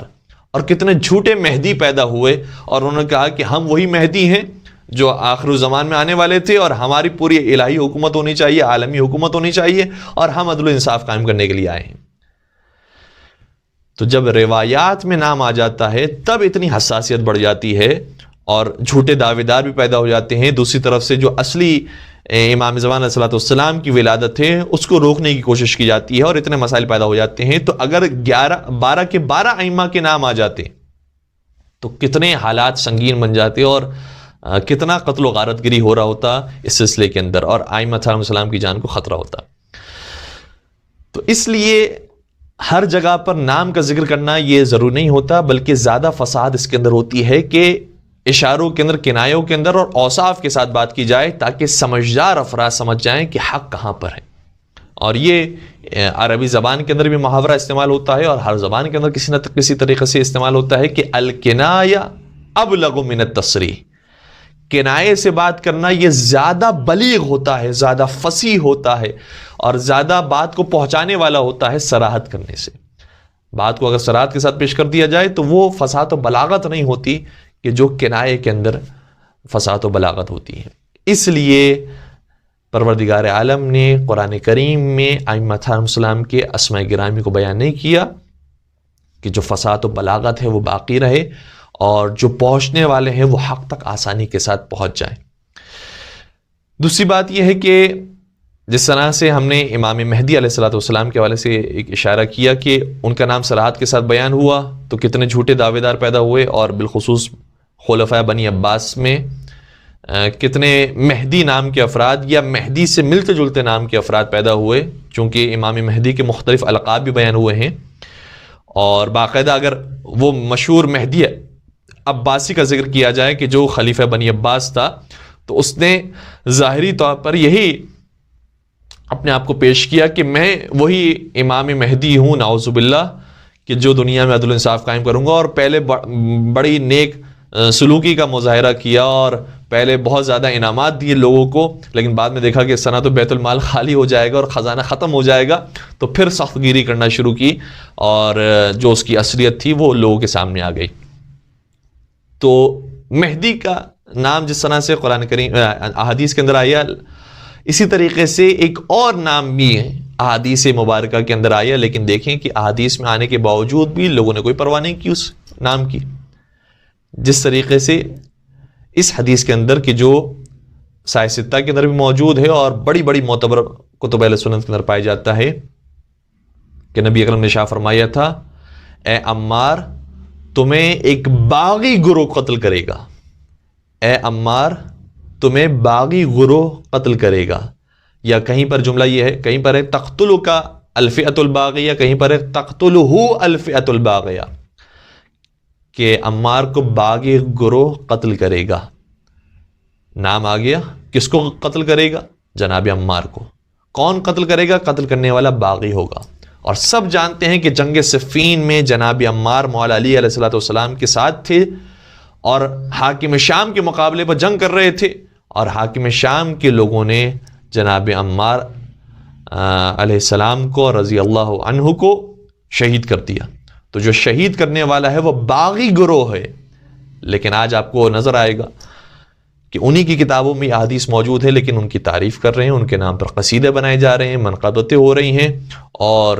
اور کتنے جھوٹے مہدی پیدا ہوئے، اور انہوں نے کہا کہ ہم وہی مہدی ہیں جو آخر الزمان میں آنے والے تھے، اور ہماری پوری الہی حکومت ہونی چاہیے، عالمی حکومت ہونی چاہیے، اور ہم عدل و انصاف قائم کرنے کے لیے آئے ہیں۔ تو جب روایات میں نام آ جاتا ہے تب اتنی حساسیت بڑھ جاتی ہے، اور جھوٹے دعوے دار بھی پیدا ہو جاتے ہیں۔ دوسری طرف سے جو اصلی امام زمان علیہ السلام کی ولادت ہے اس کو روکنے کی کوشش کی جاتی ہے، اور اتنے مسائل پیدا ہو جاتے ہیں۔ تو اگر 12 کے 12 ائمہ کے نام آ جاتے تو کتنے حالات سنگین بن جاتے، اور کتنا قتل و غارت گری ہو رہا ہوتا اس سلسلے کے اندر، اور ائمہ علیہ السلام کی جان کو خطرہ ہوتا۔ تو اس لیے ہر جگہ پر نام کا ذکر کرنا یہ ضروری نہیں ہوتا، بلکہ زیادہ فساد اس کے اندر ہوتی ہے کہ اشاروں کے اندر، کنایوں کے اندر اور اوصاف کے ساتھ بات کی جائے تاکہ سمجھدار افراد سمجھ جائیں کہ حق کہاں پر ہے۔ اور یہ عربی زبان کے اندر بھی محاورہ استعمال ہوتا ہے، اور ہر زبان کے اندر کسی نہ کسی طریقے سے استعمال ہوتا ہے کہ الکنایہ ابلغ من التصریح، کنایے سے بات کرنا یہ زیادہ بلیغ ہوتا ہے، زیادہ فصیح ہوتا ہے، اور زیادہ بات کو پہنچانے والا ہوتا ہے صراحت کرنے سے۔ بات کو اگر صراحت کے ساتھ پیش کر دیا جائے تو وہ فصاحت و بلاغت نہیں ہوتی کہ جو کنایے کے اندر فصاحت و بلاغت ہوتی ہے۔ اس لیے پروردگار عالم نے قرآن کریم میں ائمہ علیہم السلام کے اسماء گرامی کو بیان نہیں کیا کہ جو فصاحت و بلاغت ہے وہ باقی رہے، اور جو پہنچنے والے ہیں وہ حق تک آسانی کے ساتھ پہنچ جائیں۔ دوسری بات یہ ہے کہ جس طرح سے ہم نے امام مہدی علیہ السلام کے حوالے سے ایک اشارہ کیا کہ ان کا نام صراحت کے ساتھ بیان ہوا تو کتنے جھوٹے دعوے دار پیدا ہوئے، اور بالخصوص خلفاء بنی عباس میں کتنے مہدی نام کے افراد یا مہدی سے ملتے جلتے نام کے افراد پیدا ہوئے، چونکہ امام مہدی کے مختلف القاب بھی بیان ہوئے ہیں۔ اور باقاعدہ اگر وہ مشہور مہدی عباسی کا ذکر کیا جائے کہ جو خلیفہ بنی عباس تھا، تو اس نے ظاہری طور پر یہی اپنے آپ کو پیش کیا کہ میں وہی امام مہدی ہوں، نعوذ باللہ، کہ جو دنیا میں عدل و انصاف قائم کروں گا، اور پہلے بڑی نیک سلوکی کا مظاہرہ کیا، اور پہلے بہت زیادہ انعامات دیے لوگوں کو، لیکن بعد میں دیکھا کہ اس طرح تو بیت المال خالی ہو جائے گا اور خزانہ ختم ہو جائے گا، تو پھر سخت گیری کرنا شروع کی، اور جو اس کی اصلیت تھی وہ لوگوں کے سامنے آ گئی۔ تو مہدی کا نام جس طرح سے قرآن کریم احادیث کے اندر آیا، اسی طریقے سے ایک اور نام بھی ہے احادیث مبارکہ کے اندر آیا، لیکن دیکھیں کہ احادیث میں آنے کے باوجود بھی لوگوں نے کوئی پرواہ نہیں کی اس نام کی۔ جس طریقے سے اس حدیث کے اندر کہ جو سائے ستہ کے اندر بھی موجود ہے اور بڑی بڑی معتبر کتب اہل سنت کے اندر پایا جاتا ہے کہ نبی اکرم نے ارشاد فرمایا تھا، اے عمار تمہیں ایک باغی گروہ قتل کرے گا، اے عمار تمہیں باغی گروہ قتل کرے گا، یا کہیں پر جملہ یہ ہے، کہیں پر ہے تقتلک الفئۃ الباغیہ، کہیں پر ہے تقتلہ الفئۃ الباغیہ، کہ عمار کو باغی گروہ قتل کرے گا۔ نام آ گیا، کس کو قتل کرے گا؟ جناب عمار کو۔ کون قتل کرے گا؟ قتل کرنے والا باغی ہوگا۔ اور سب جانتے ہیں کہ جنگ صفین میں جناب عمار مولا علی علیہ السلام کے ساتھ تھے، اور حاکم شام کے مقابلے پر جنگ کر رہے تھے، اور حاکم شام کے لوگوں نے جناب عمار علیہ السلام کو رضی اللہ عنہ کو شہید کر دیا۔ تو جو شہید کرنے والا ہے وہ باغی گروہ ہے، لیکن آج آپ کو نظر آئے گا کہ انہی کی کتابوں میں احادیث موجود ہے، لیکن ان کی تعریف کر رہے ہیں، ان کے نام پر قصیدے بنائے جا رہے ہیں، منقبتیں ہو رہی ہیں، اور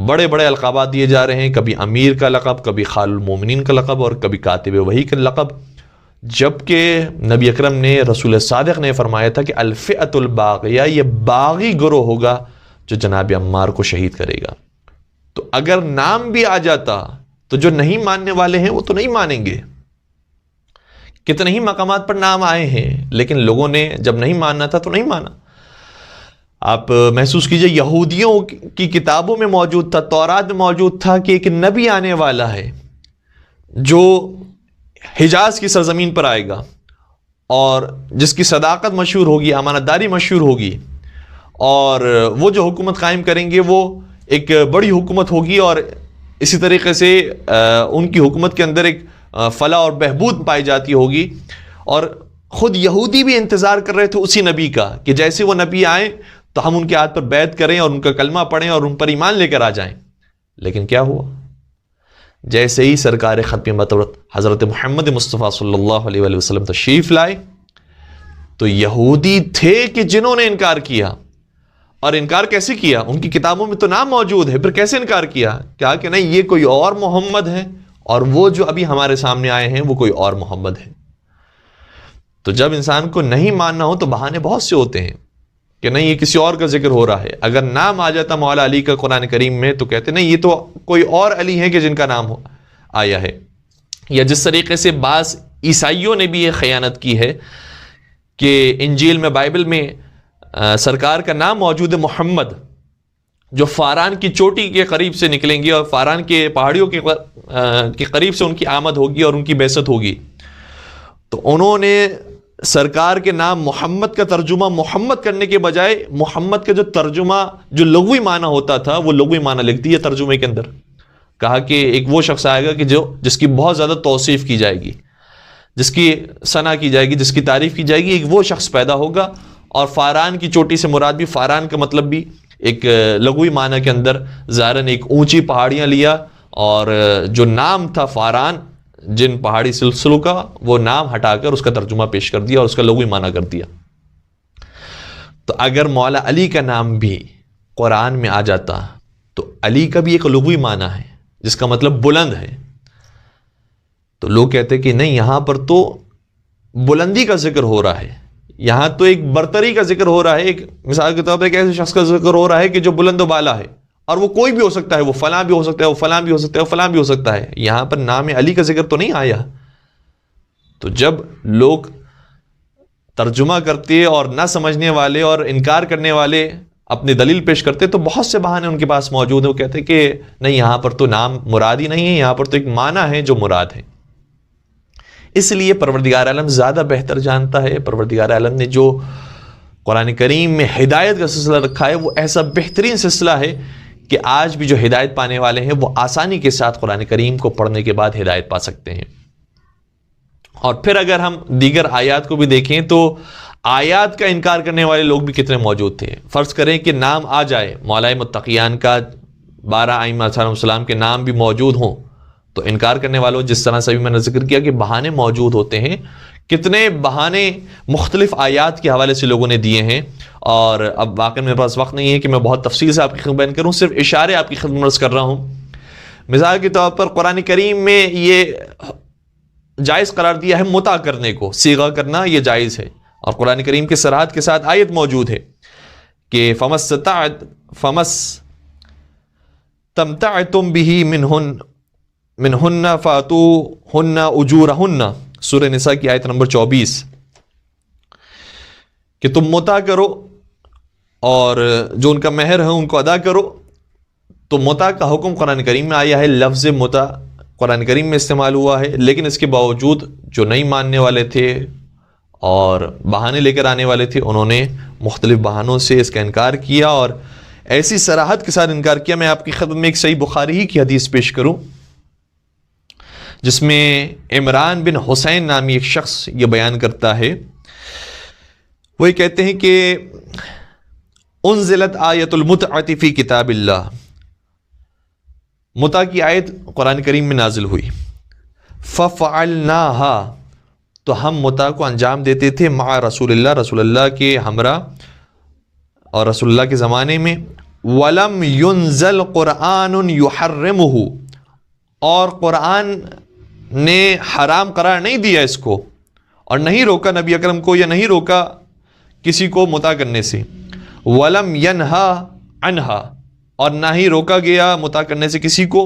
بڑے بڑے القابات دیے جا رہے ہیں، کبھی امیر کا لقب، کبھی خال المومنین کا لقب، اور کبھی کاتب وحی کا لقب، جبکہ نبی اکرم نے، رسول صادق نے فرمایا تھا کہ الفئۃ الباغیہ، یہ باغی گروہ ہوگا جو جناب عمار کو شہید کرے گا۔ تو اگر نام بھی آ جاتا تو جو نہیں ماننے والے ہیں وہ تو نہیں مانیں گے۔ کتنے ہی مقامات پر نام آئے ہیں، لیکن لوگوں نے جب نہیں ماننا تھا تو نہیں مانا۔ آپ محسوس کیجئے، یہودیوں کی کتابوں میں موجود تھا، تورات میں موجود تھا کہ ایک نبی آنے والا ہے جو حجاز کی سرزمین پر آئے گا، اور جس کی صداقت مشہور ہوگی، امانت داری مشہور ہوگی، اور وہ جو حکومت قائم کریں گے وہ ایک بڑی حکومت ہوگی اور اسی طریقے سے ان کی حکومت کے اندر ایک فلاح اور بہبود پائی جاتی ہوگی، اور خود یہودی بھی انتظار کر رہے تھے اسی نبی کا کہ جیسے وہ نبی آئیں تو ہم ان کے ہاتھ پر بیعت کریں اور ان کا کلمہ پڑھیں اور ان پر ایمان لے کر آ جائیں. لیکن کیا ہوا؟ جیسے ہی سرکار ختم مطلب حضرت محمد مصطفیٰ صلی اللہ علیہ وآلہ وسلم تشریف لائے تو یہودی تھے کہ جنہوں نے انکار کیا. اور انکار کیسے کیا؟ ان کی کتابوں میں تو نام موجود ہے، پھر کیسے انکار کیا؟ کہا کہ نہیں، یہ کوئی اور محمد ہے، اور وہ جو ابھی ہمارے سامنے آئے ہیں وہ کوئی اور محمد ہے. تو جب انسان کو نہیں ماننا ہو تو بہانے بہت سے ہوتے ہیں کہ نہیں، یہ کسی اور کا ذکر ہو رہا ہے. اگر نام آ جاتا مولا علی کا قرآن کریم میں تو کہتے نہیں، یہ تو کوئی اور علی ہے کہ جن کا نام آیا ہے. یا جس طریقے سے بعض عیسائیوں نے بھی یہ خیانت کی ہے کہ انجیل میں، بائبل میں سرکار کا نام موجود ہے محمد، جو فاران کی چوٹی کے قریب سے نکلیں گے اور فاران کے پہاڑیوں کے قریب سے ان کی آمد ہوگی اور ان کی بعثت ہوگی. تو انہوں نے سرکار کے نام محمد کا ترجمہ محمد کرنے کے بجائے محمد کا جو ترجمہ جو لغوی معنی ہوتا تھا وہ لغوی معنی لکھ دیا ترجمے کے اندر. کہا کہ ایک وہ شخص آئے گا کہ جس کی بہت زیادہ توصیف کی جائے گی، جس کی ثنا کی جائے گی، جس کی تعریف کی جائے گی، ایک وہ شخص پیدا ہوگا. اور فاران کی چوٹی سے مراد بھی، فاران کا مطلب بھی ایک لغوی معنی کے اندر ظاہراً ایک اونچی پہاڑیاں لیا، اور جو نام تھا فاران جن پہاڑی سلسلوں کا، وہ نام ہٹا کر اس کا ترجمہ پیش کر دیا اور اس کا لغوی معنی کر دیا. تو اگر مولا علی کا نام بھی قرآن میں آ جاتا تو علی کا بھی ایک لغوی معنی ہے جس کا مطلب بلند ہے. تو لوگ کہتے کہ نہیں، یہاں پر تو بلندی کا ذکر ہو رہا ہے، یہاں تو ایک برتری کا ذکر ہو رہا ہے. ایک مثال کے طور پر ایک ایسے شخص کا ذکر ہو رہا ہے کہ جو بلند و بالا ہے، اور وہ کوئی بھی ہو سکتا ہے، وہ فلاں بھی ہو سکتا ہے، وہ فلاں بھی ہو سکتا ہے، وہ فلاں بھی ہو سکتا ہے. یہاں پر نام علی کا ذکر تو نہیں آیا. تو جب لوگ ترجمہ کرتے اور نہ سمجھنے والے اور انکار کرنے والے اپنی دلیل پیش کرتے تو بہت سے بہانے ان کے پاس موجود ہیں. وہ کہتے کہ نہیں، یہاں پر تو نام مراد ہی نہیں ہے، یہاں پر تو ایک معنی ہے جو مراد ہے. اس لیے پروردگار عالم زیادہ بہتر جانتا ہے. پروردگار عالم نے جو قرآن کریم میں ہدایت کا سلسلہ رکھا ہے وہ ایسا بہترین سلسلہ ہے کہ آج بھی جو ہدایت پانے والے ہیں وہ آسانی کے ساتھ قرآن کریم کو پڑھنے کے بعد ہدایت پا سکتے ہیں. اور پھر اگر ہم دیگر آیات کو بھی دیکھیں تو آیات کا انکار کرنے والے لوگ بھی کتنے موجود تھے. فرض کریں کہ نام آ جائے مولا متقیان کا، 12 ائمہ علیہم السلام کے نام بھی موجود ہوں، تو انکار کرنے والوں، جس طرح سے بھی میں نے ذکر کیا کہ بہانے موجود ہوتے ہیں، کتنے بہانے مختلف آیات کے حوالے سے لوگوں نے دیے ہیں. اور اب واقعی میرے پاس وقت نہیں ہے کہ میں بہت تفصیل سے آپ کی خدمت بیان کروں، صرف اشارے آپ کی خدمت عرض کر رہا ہوں. مثال کے طور پر قرآن کریم میں یہ جائز قرار دیا ہے متع کرنے کو، صیغہ کرنا یہ جائز ہے. اور قرآن کریم کے صراحت کے ساتھ آیت موجود ہے کہ فمس تمتعتم به منہن فاتوہن اجورہن، سورہ نساء کی آیت نمبر 24، کہ تم متع کرو اور جو ان کا مہر ہے ان کو ادا کرو. تو متع کا حکم قرآن کریم میں آیا ہے، لفظ متع قرآن کریم میں استعمال ہوا ہے. لیکن اس کے باوجود جو نہیں ماننے والے تھے اور بہانے لے کر آنے والے تھے، انہوں نے مختلف بہانوں سے اس کا انکار کیا اور ایسی صراحت کے ساتھ انکار کیا. میں آپ کی خدمت میں ایک صحیح بخاری ہی کی حدیث پیش کروں جس میں عمران بن حسین نامی ایک شخص یہ بیان کرتا ہے. وہ یہ کہتے ہیں کہ انزلت آیت المتعۃ فی کتاب اللہ، متع کی آیت قرآن کریم میں نازل ہوئی. ففعلناها، تو ہم متع کو انجام دیتے تھے مع رسول اللہ، رسول اللہ کے ہمراہ اور رسول اللہ کے زمانے میں. ولم ينزل قرآن يحرمه، اور قرآن نے حرام قرار نہیں دیا اس کو، اور نہیں روکا نبی اکرم کو، یا نہیں روکا کسی کو متع کرنے سے. ولم ينهى عنها، اور نہ ہی روکا گیا متع کرنے سے کسی کو.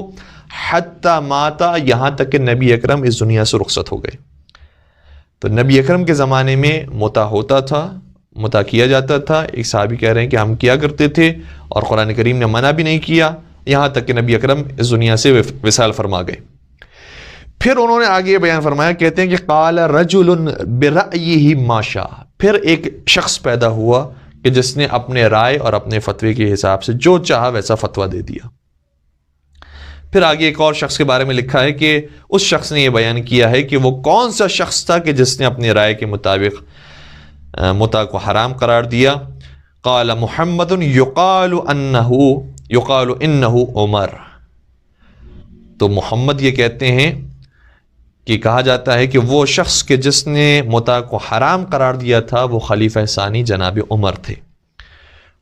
حتی ماتا، یہاں تک کہ نبی اکرم اس دنیا سے رخصت ہو گئے. تو نبی اکرم کے زمانے میں متع ہوتا تھا، متع کیا جاتا تھا. ایک صحابی کہہ رہے ہیں کہ ہم کیا کرتے تھے اور قرآن کریم نے منع بھی نہیں کیا، یہاں تک کہ نبی اکرم اس دنیا سے وصال فرما گئے. پھر انہوں نے آگے بیان فرمایا، کہتے ہیں کہ قال رجل برأیہ ما شاء، پھر ایک شخص پیدا ہوا کہ جس نے اپنے رائے اور اپنے فتوے کے حساب سے جو چاہا ویسا فتویٰ دے دیا۔ پھر آگے ایک اور شخص کے بارے میں لکھا ہے کہ اس شخص نے یہ بیان کیا ہے کہ وہ کون سا شخص تھا کہ جس نے اپنی رائے کے مطابق متع کو حرام قرار دیا۔ قال محمد یقال انہ عمر، تو محمد یہ کہتے ہیں کہ کہا جاتا ہے کہ وہ شخص کہ جس نے متع کو حرام قرار دیا تھا وہ خلیفہ ثانی جناب عمر تھے۔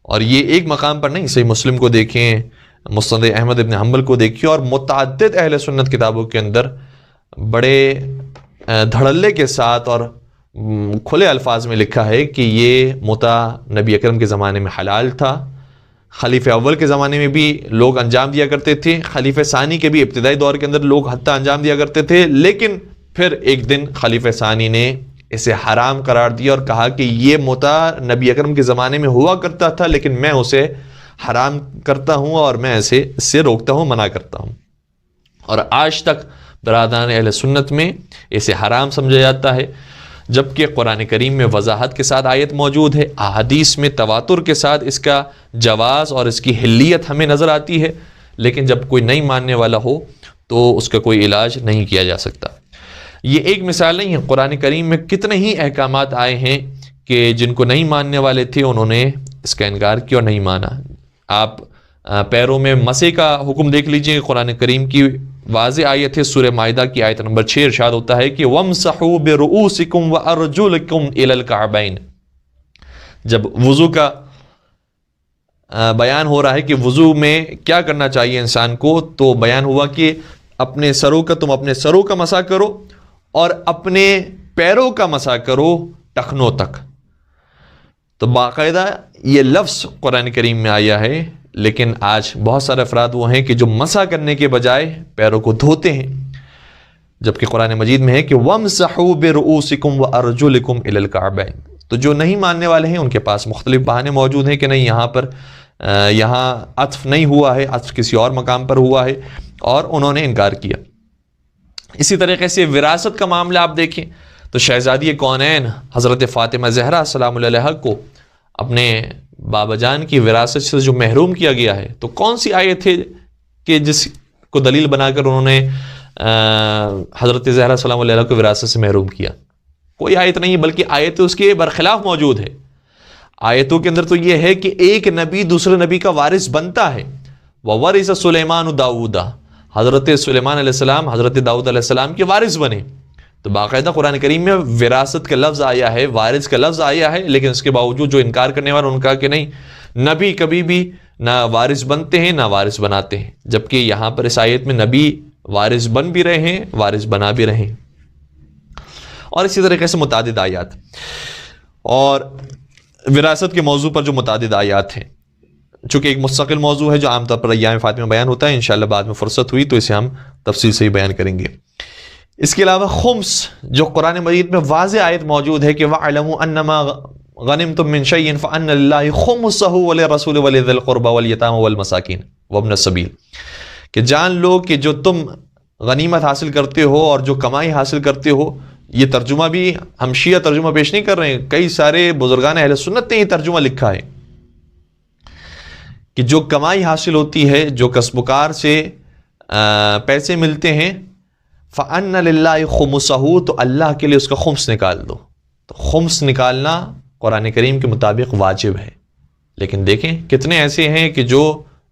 اور یہ ایک مقام پر نہیں، صحیح مسلم کو دیکھیں، مسند احمد ابن حنبل کو دیکھیں، اور متعدد اہل سنت کتابوں کے اندر بڑے دھڑلے کے ساتھ اور کھلے الفاظ میں لکھا ہے کہ یہ متع نبی اکرم کے زمانے میں حلال تھا، خلیفہ اول کے زمانے میں بھی لوگ انجام دیا کرتے تھے، خلیفہ ثانی کے بھی ابتدائی دور کے اندر لوگ حتیٰ انجام دیا کرتے تھے، لیکن پھر ایک دن خلیفہ ثانی نے اسے حرام قرار دیا اور کہا کہ یہ متع نبی اکرم کے زمانے میں ہوا کرتا تھا، لیکن میں اسے حرام کرتا ہوں اور میں اس سے روکتا ہوں، منع کرتا ہوں۔ اور آج تک برادران اہل سنت میں اسے حرام سمجھا جاتا ہے، جبکہ قرآن کریم میں وضاحت کے ساتھ آیت موجود ہے، احادیث میں تواتر کے ساتھ اس کا جواز اور اس کی حلیت ہمیں نظر آتی ہے، لیکن جب کوئی نہیں ماننے والا ہو تو اس کا کوئی علاج نہیں کیا جا سکتا۔ یہ ایک مثال نہیں ہے، قرآن کریم میں کتنے ہی احکامات آئے ہیں کہ جن کو نہیں ماننے والے تھے انہوں نے اس کا انکار کیا اور نہیں مانا۔ آپ پیروں میں مسح کا حکم دیکھ لیجئے، قرآن کریم کی واضح آیت ہے، سورہ مائدہ کی آیت نمبر 6 ارشاد ہوتا ہے کہ وَامْسَحُوا بِرُؤُوسِكُمْ وَأَرْجُلِكُمْ إِلَى الْكَعْبَيْنِ۔ جب وضو کا بیان ہو رہا ہے کہ وضو میں کیا کرنا چاہیے انسان کو، تو بیان ہوا کہ اپنے سروں کا مسح کرو اور اپنے پیروں کا مسح کرو ٹخنوں تک۔ تو باقاعدہ یہ لفظ قرآن کریم میں آیا ہے، لیکن آج بہت سارے افراد وہ ہیں کہ جو مسح کرنے کے بجائے پیروں کو دھوتے ہیں، جبکہ قرآن مجید میں ہے کہ وَامْسَحُوا بِرُؤُوسِكُمْ وَأَرْجُلِكُمْ إِلَى الْكَعْبَيْنِ۔ تو جو نہیں ماننے والے ہیں ان کے پاس مختلف بہانے موجود ہیں کہ نہیں، یہاں عطف نہیں ہوا ہے، عطف کسی اور مقام پر ہوا ہے، اور انہوں نے انکار کیا۔ اسی طریقے سے وراثت کا معاملہ آپ دیکھیں تو شہزادی کونین حضرت فاطمہ زہرا سلام اللہ علیہا کو اپنے بابا جان کی وراثت سے جو محروم کیا گیا ہے، تو کون سی آیت ہے کہ جس کو دلیل بنا کر انہوں نے حضرت زہرا سلام اللہ علیہ کو وراثت سے محروم کیا؟ کوئی آیت نہیں، بلکہ آیت اس کے برخلاف موجود ہے۔ آیتوں کے اندر تو یہ ہے کہ ایک نبی دوسرے نبی کا وارث بنتا ہے، وَوَرِثَ سُلَيْمَانُ دَاوُودَ، حضرت سلیمان علیہ السلام حضرت داؤد علیہ السلام کے وارث بنے۔ تو باقاعدہ قرآن کریم میں وراثت کا لفظ آیا ہے، وارث کا لفظ آیا ہے، لیکن اس کے باوجود جو انکار کرنے والے ان کا کہ نہیں، نبی کبھی بھی نہ وارث بنتے ہیں نہ وارث بناتے ہیں، جبکہ یہاں پر اس آیت میں نبی وارث بن بھی رہے ہیں، وارث بنا بھی رہے ہیں۔ اور اسی طریقے سے متعدد آیات، اور وراثت کے موضوع پر جو متعدد آیات ہیں، چونکہ ایک مستقل موضوع ہے جو عام طور پر ایام فاطمہ بیان ہوتا ہے، انشاءاللہ بعد میں فرصت ہوئی تو اسے ہم تفصیل سے ہی بیان کریں گے۔ اس کے علاوہ خمس جو قرآن مجید میں واضح آیت موجود ہے کہ وَاعْلَمُوا أَنَّمَا غَنِمْتُم مِّن شَيْءٍ فَأَنَّ لِلَّهِ خُمُسَهُ وَلِلرَّسُولِ وَلِذِي الْقُرْبَى وَالْيَتَامَى وَالْمَسَاكِينِ وَابْنِ السَّبِيلِ، کہ جان لو کہ جو تم غنیمت حاصل کرتے ہو اور جو کمائی حاصل کرتے ہو، یہ ترجمہ بھی ہم شیعہ ترجمہ پیش نہیں کر رہے ہیں، کئی سارے بزرگان اہل سنت نے یہ ترجمہ لکھا ہے کہ جو کمائی حاصل ہوتی ہے، جو کسب و کار سے پیسے ملتے ہیں، فَأَنَّ لِلَّهِ خُمُسَهُ، تو اللہ کے لیے اس کا خمس نکال دو۔ تو خمس نکالنا قرآن کریم کے مطابق واجب ہے، لیکن دیکھیں کتنے ایسے ہیں کہ جو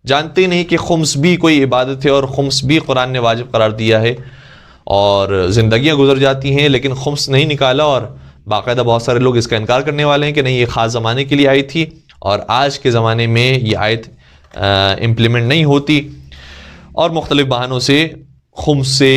جانتے نہیں کہ خمس بھی کوئی عبادت ہے اور خمس بھی قرآن نے واجب قرار دیا ہے، اور زندگیاں گزر جاتی ہیں لیکن خمس نہیں نکالا، اور باقاعدہ بہت سارے لوگ اس کا انکار کرنے والے ہیں کہ نہیں، یہ خاص زمانے کے لیے آئی تھی اور آج کے زمانے میں یہ آیت امپلیمنٹ نہیں ہوتی، اور مختلف بہانوں سے خمس سے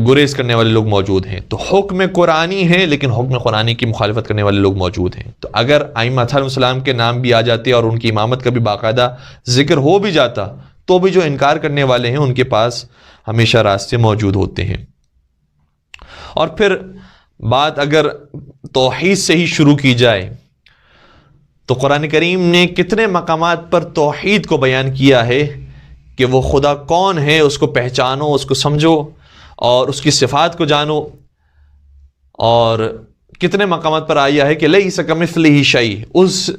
گریز کرنے والے لوگ موجود ہیں۔ تو حکم قرآنی ہے لیکن حکم قرآنی کی مخالفت کرنے والے لوگ موجود ہیں۔ تو اگر ائمہ علیہ السلام کے نام بھی آ جاتے اور ان کی امامت کا بھی باقاعدہ ذکر ہو بھی جاتا، تو بھی جو انکار کرنے والے ہیں ان کے پاس ہمیشہ راستے موجود ہوتے ہیں۔ اور پھر بات اگر توحید سے ہی شروع کی جائے تو قرآن کریم نے کتنے مقامات پر توحید کو بیان کیا ہے کہ وہ خدا کون ہے، اس کو پہچانو، اس کو سمجھو اور اس کی صفات کو جانو، اور کتنے مقامات پر آیا ہے کہ لیس کمثلہ شیء، اس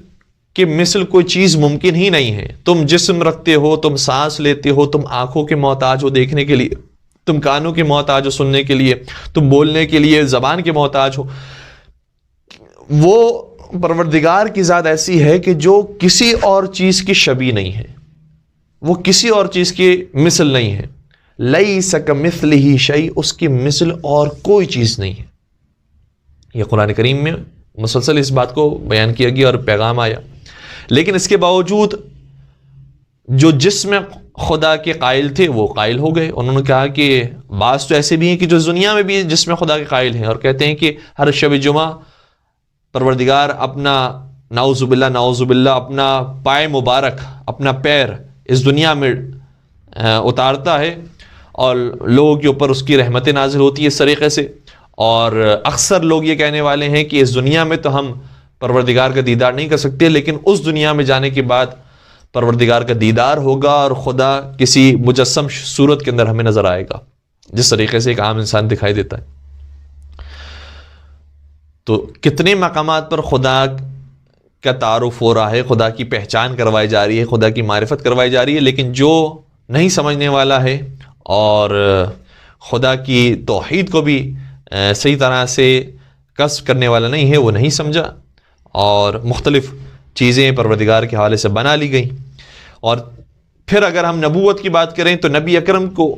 کہ مثل کوئی چیز ممکن ہی نہیں ہے. تم جسم رکھتے ہو، تم سانس لیتے ہو، تم آنکھوں کے محتاج ہو دیکھنے کے لیے، تم کانوں کے محتاج ہو سننے کے لیے، تم بولنے کے لیے زبان کے محتاج ہو. وہ پروردگار کی ذات ایسی ہے کہ جو کسی اور چیز کی شبیہ نہیں ہے، وہ کسی اور چیز کی مثل نہیں ہے. لیس کمثلہ شیء، اس کی مثل اور کوئی چیز نہیں ہے. یہ قرآن کریم میں مسلسل اس بات کو بیان کیا گیا اور پیغام آیا. لیکن اس کے باوجود جو جسم خدا کے قائل تھے وہ قائل ہو گئے. انہوں نے کہا کہ بعض تو ایسے بھی ہیں کہ جو دنیا میں بھی جسم خدا کے قائل ہیں اور کہتے ہیں کہ ہر شب جمعہ پروردگار اپنا نعوذ باللہ اپنا پائے مبارک، اپنا پیر اس دنیا میں اتارتا ہے اور لوگوں کے اوپر اس کی رحمتیں نازل ہوتی ہے اس طریقے سے. اور اکثر لوگ یہ کہنے والے ہیں کہ اس دنیا میں تو ہم پروردگار کا دیدار نہیں کر سکتے، لیکن اس دنیا میں جانے کے بعد پروردگار کا دیدار ہوگا اور خدا کسی مجسم صورت کے اندر ہمیں نظر آئے گا، جس طریقے سے ایک عام انسان دکھائی دیتا ہے. تو کتنے مقامات پر خدا کا تعارف ہو رہا ہے، خدا کی پہچان کروائی جا رہی ہے، خدا کی معرفت کروائی جا رہی ہے. لیکن جو نہیں سمجھنے والا ہے اور خدا کی توحید کو بھی صحیح طرح سے کسب کرنے والا نہیں ہے، وہ نہیں سمجھا اور مختلف چیزیں پروردگار کے حوالے سے بنا لی گئیں. اور پھر اگر ہم نبوت کی بات کریں تو نبی اکرم کو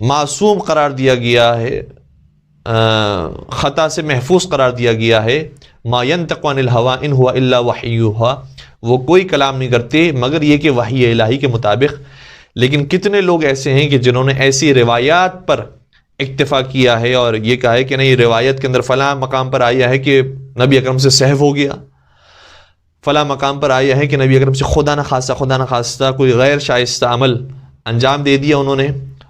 معصوم قرار دیا گیا ہے، خطا سے محفوظ قرار دیا گیا ہے. ما ينطق عن الهوى ان هو الا وحی یوحی، وہ کوئی کلام نہیں کرتے مگر یہ کہ وحی الہی کے مطابق. لیکن کتنے لوگ ایسے ہیں کہ جنہوں نے ایسی روایات پر اکتفا کیا ہے اور یہ کہا ہے کہ نہیں، روایت کے اندر فلاں مقام پر آیا ہے کہ نبی اکرم سے سہو ہو گیا، فلاں مقام پر آیا ہے کہ نبی اکرم سے خدا نخواستہ کوئی غیر شائستہ عمل انجام دے دیا انہوں نے.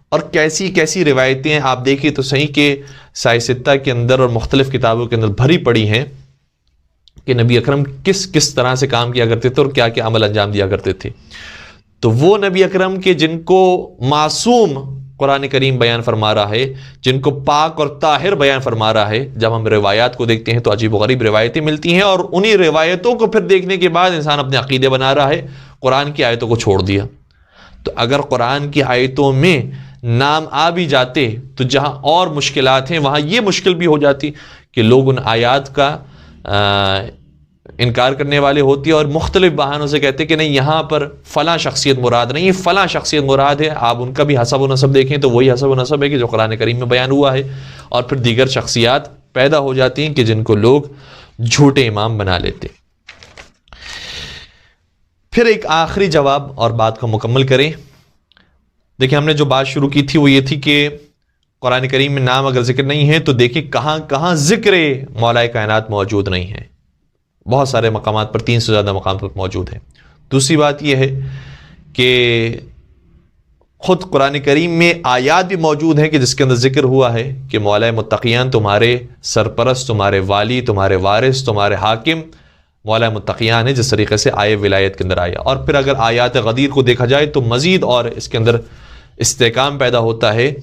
اور کیسی کیسی روایتیں آپ دیکھیں تو صحیح کہ سائے ستہ کے اندر اور مختلف کتابوں کے اندر بھری پڑی ہیں کہ نبی اکرم کس طرح سے کام کیا کرتے تھے اور کیا کیا عمل انجام دیا کرتے تھے. تو وہ نبی اکرم کے جن کو معصوم قرآن کریم بیان فرما رہا ہے، جن کو پاک اور طاہر بیان فرما رہا ہے، جب ہم روایات کو دیکھتے ہیں تو عجیب و غریب روایتیں ملتی ہیں اور انہی روایتوں کو پھر دیکھنے کے بعد انسان اپنے عقیدے بنا رہا ہے، قرآن کی آیتوں کو چھوڑ دیا. تو اگر قرآن کی آیتوں میں نام آ بھی جاتے تو جہاں اور مشکلات ہیں وہاں یہ مشکل بھی ہو جاتی کہ لوگ ان آیات کا انکار کرنے والے ہوتی ہے اور مختلف بہانوں سے کہتے کہ نہیں، یہاں پر فلاں شخصیت مراد نہیں ہے، فلاں شخصیت مراد ہے. آپ ان کا بھی حسب و نسب دیکھیں تو وہی حسب و نسب ہے کہ جو قرآن کریم میں بیان ہوا ہے. اور پھر دیگر شخصیات پیدا ہو جاتی ہیں کہ جن کو لوگ جھوٹے امام بنا لیتے. پھر ایک آخری جواب اور بات کو مکمل کریں. دیکھیں، ہم نے جو بات شروع کی تھی وہ یہ تھی کہ قرآن کریم میں نام اگر ذکر نہیں ہے تو دیکھیں کہاں کہاں ذکر مولا کائنات موجود نہیں ہے. بہت سارے مقامات پر، 300 سے زیادہ مقامات پر موجود ہے. دوسری بات یہ ہے کہ خود قرآن کریم میں آیات بھی موجود ہیں کہ جس کے اندر ذکر ہوا ہے کہ مولا متقیان تمہارے سرپرست، تمہارے والی، تمہارے وارث، تمہارے حاکم مولا متقیان ہے، جس طریقے سے آئے ولایت کے اندر آیا. اور پھر اگر آیات غدیر کو دیکھا جائے تو مزید اور اس کے اندر استحکام پیدا ہوتا ہے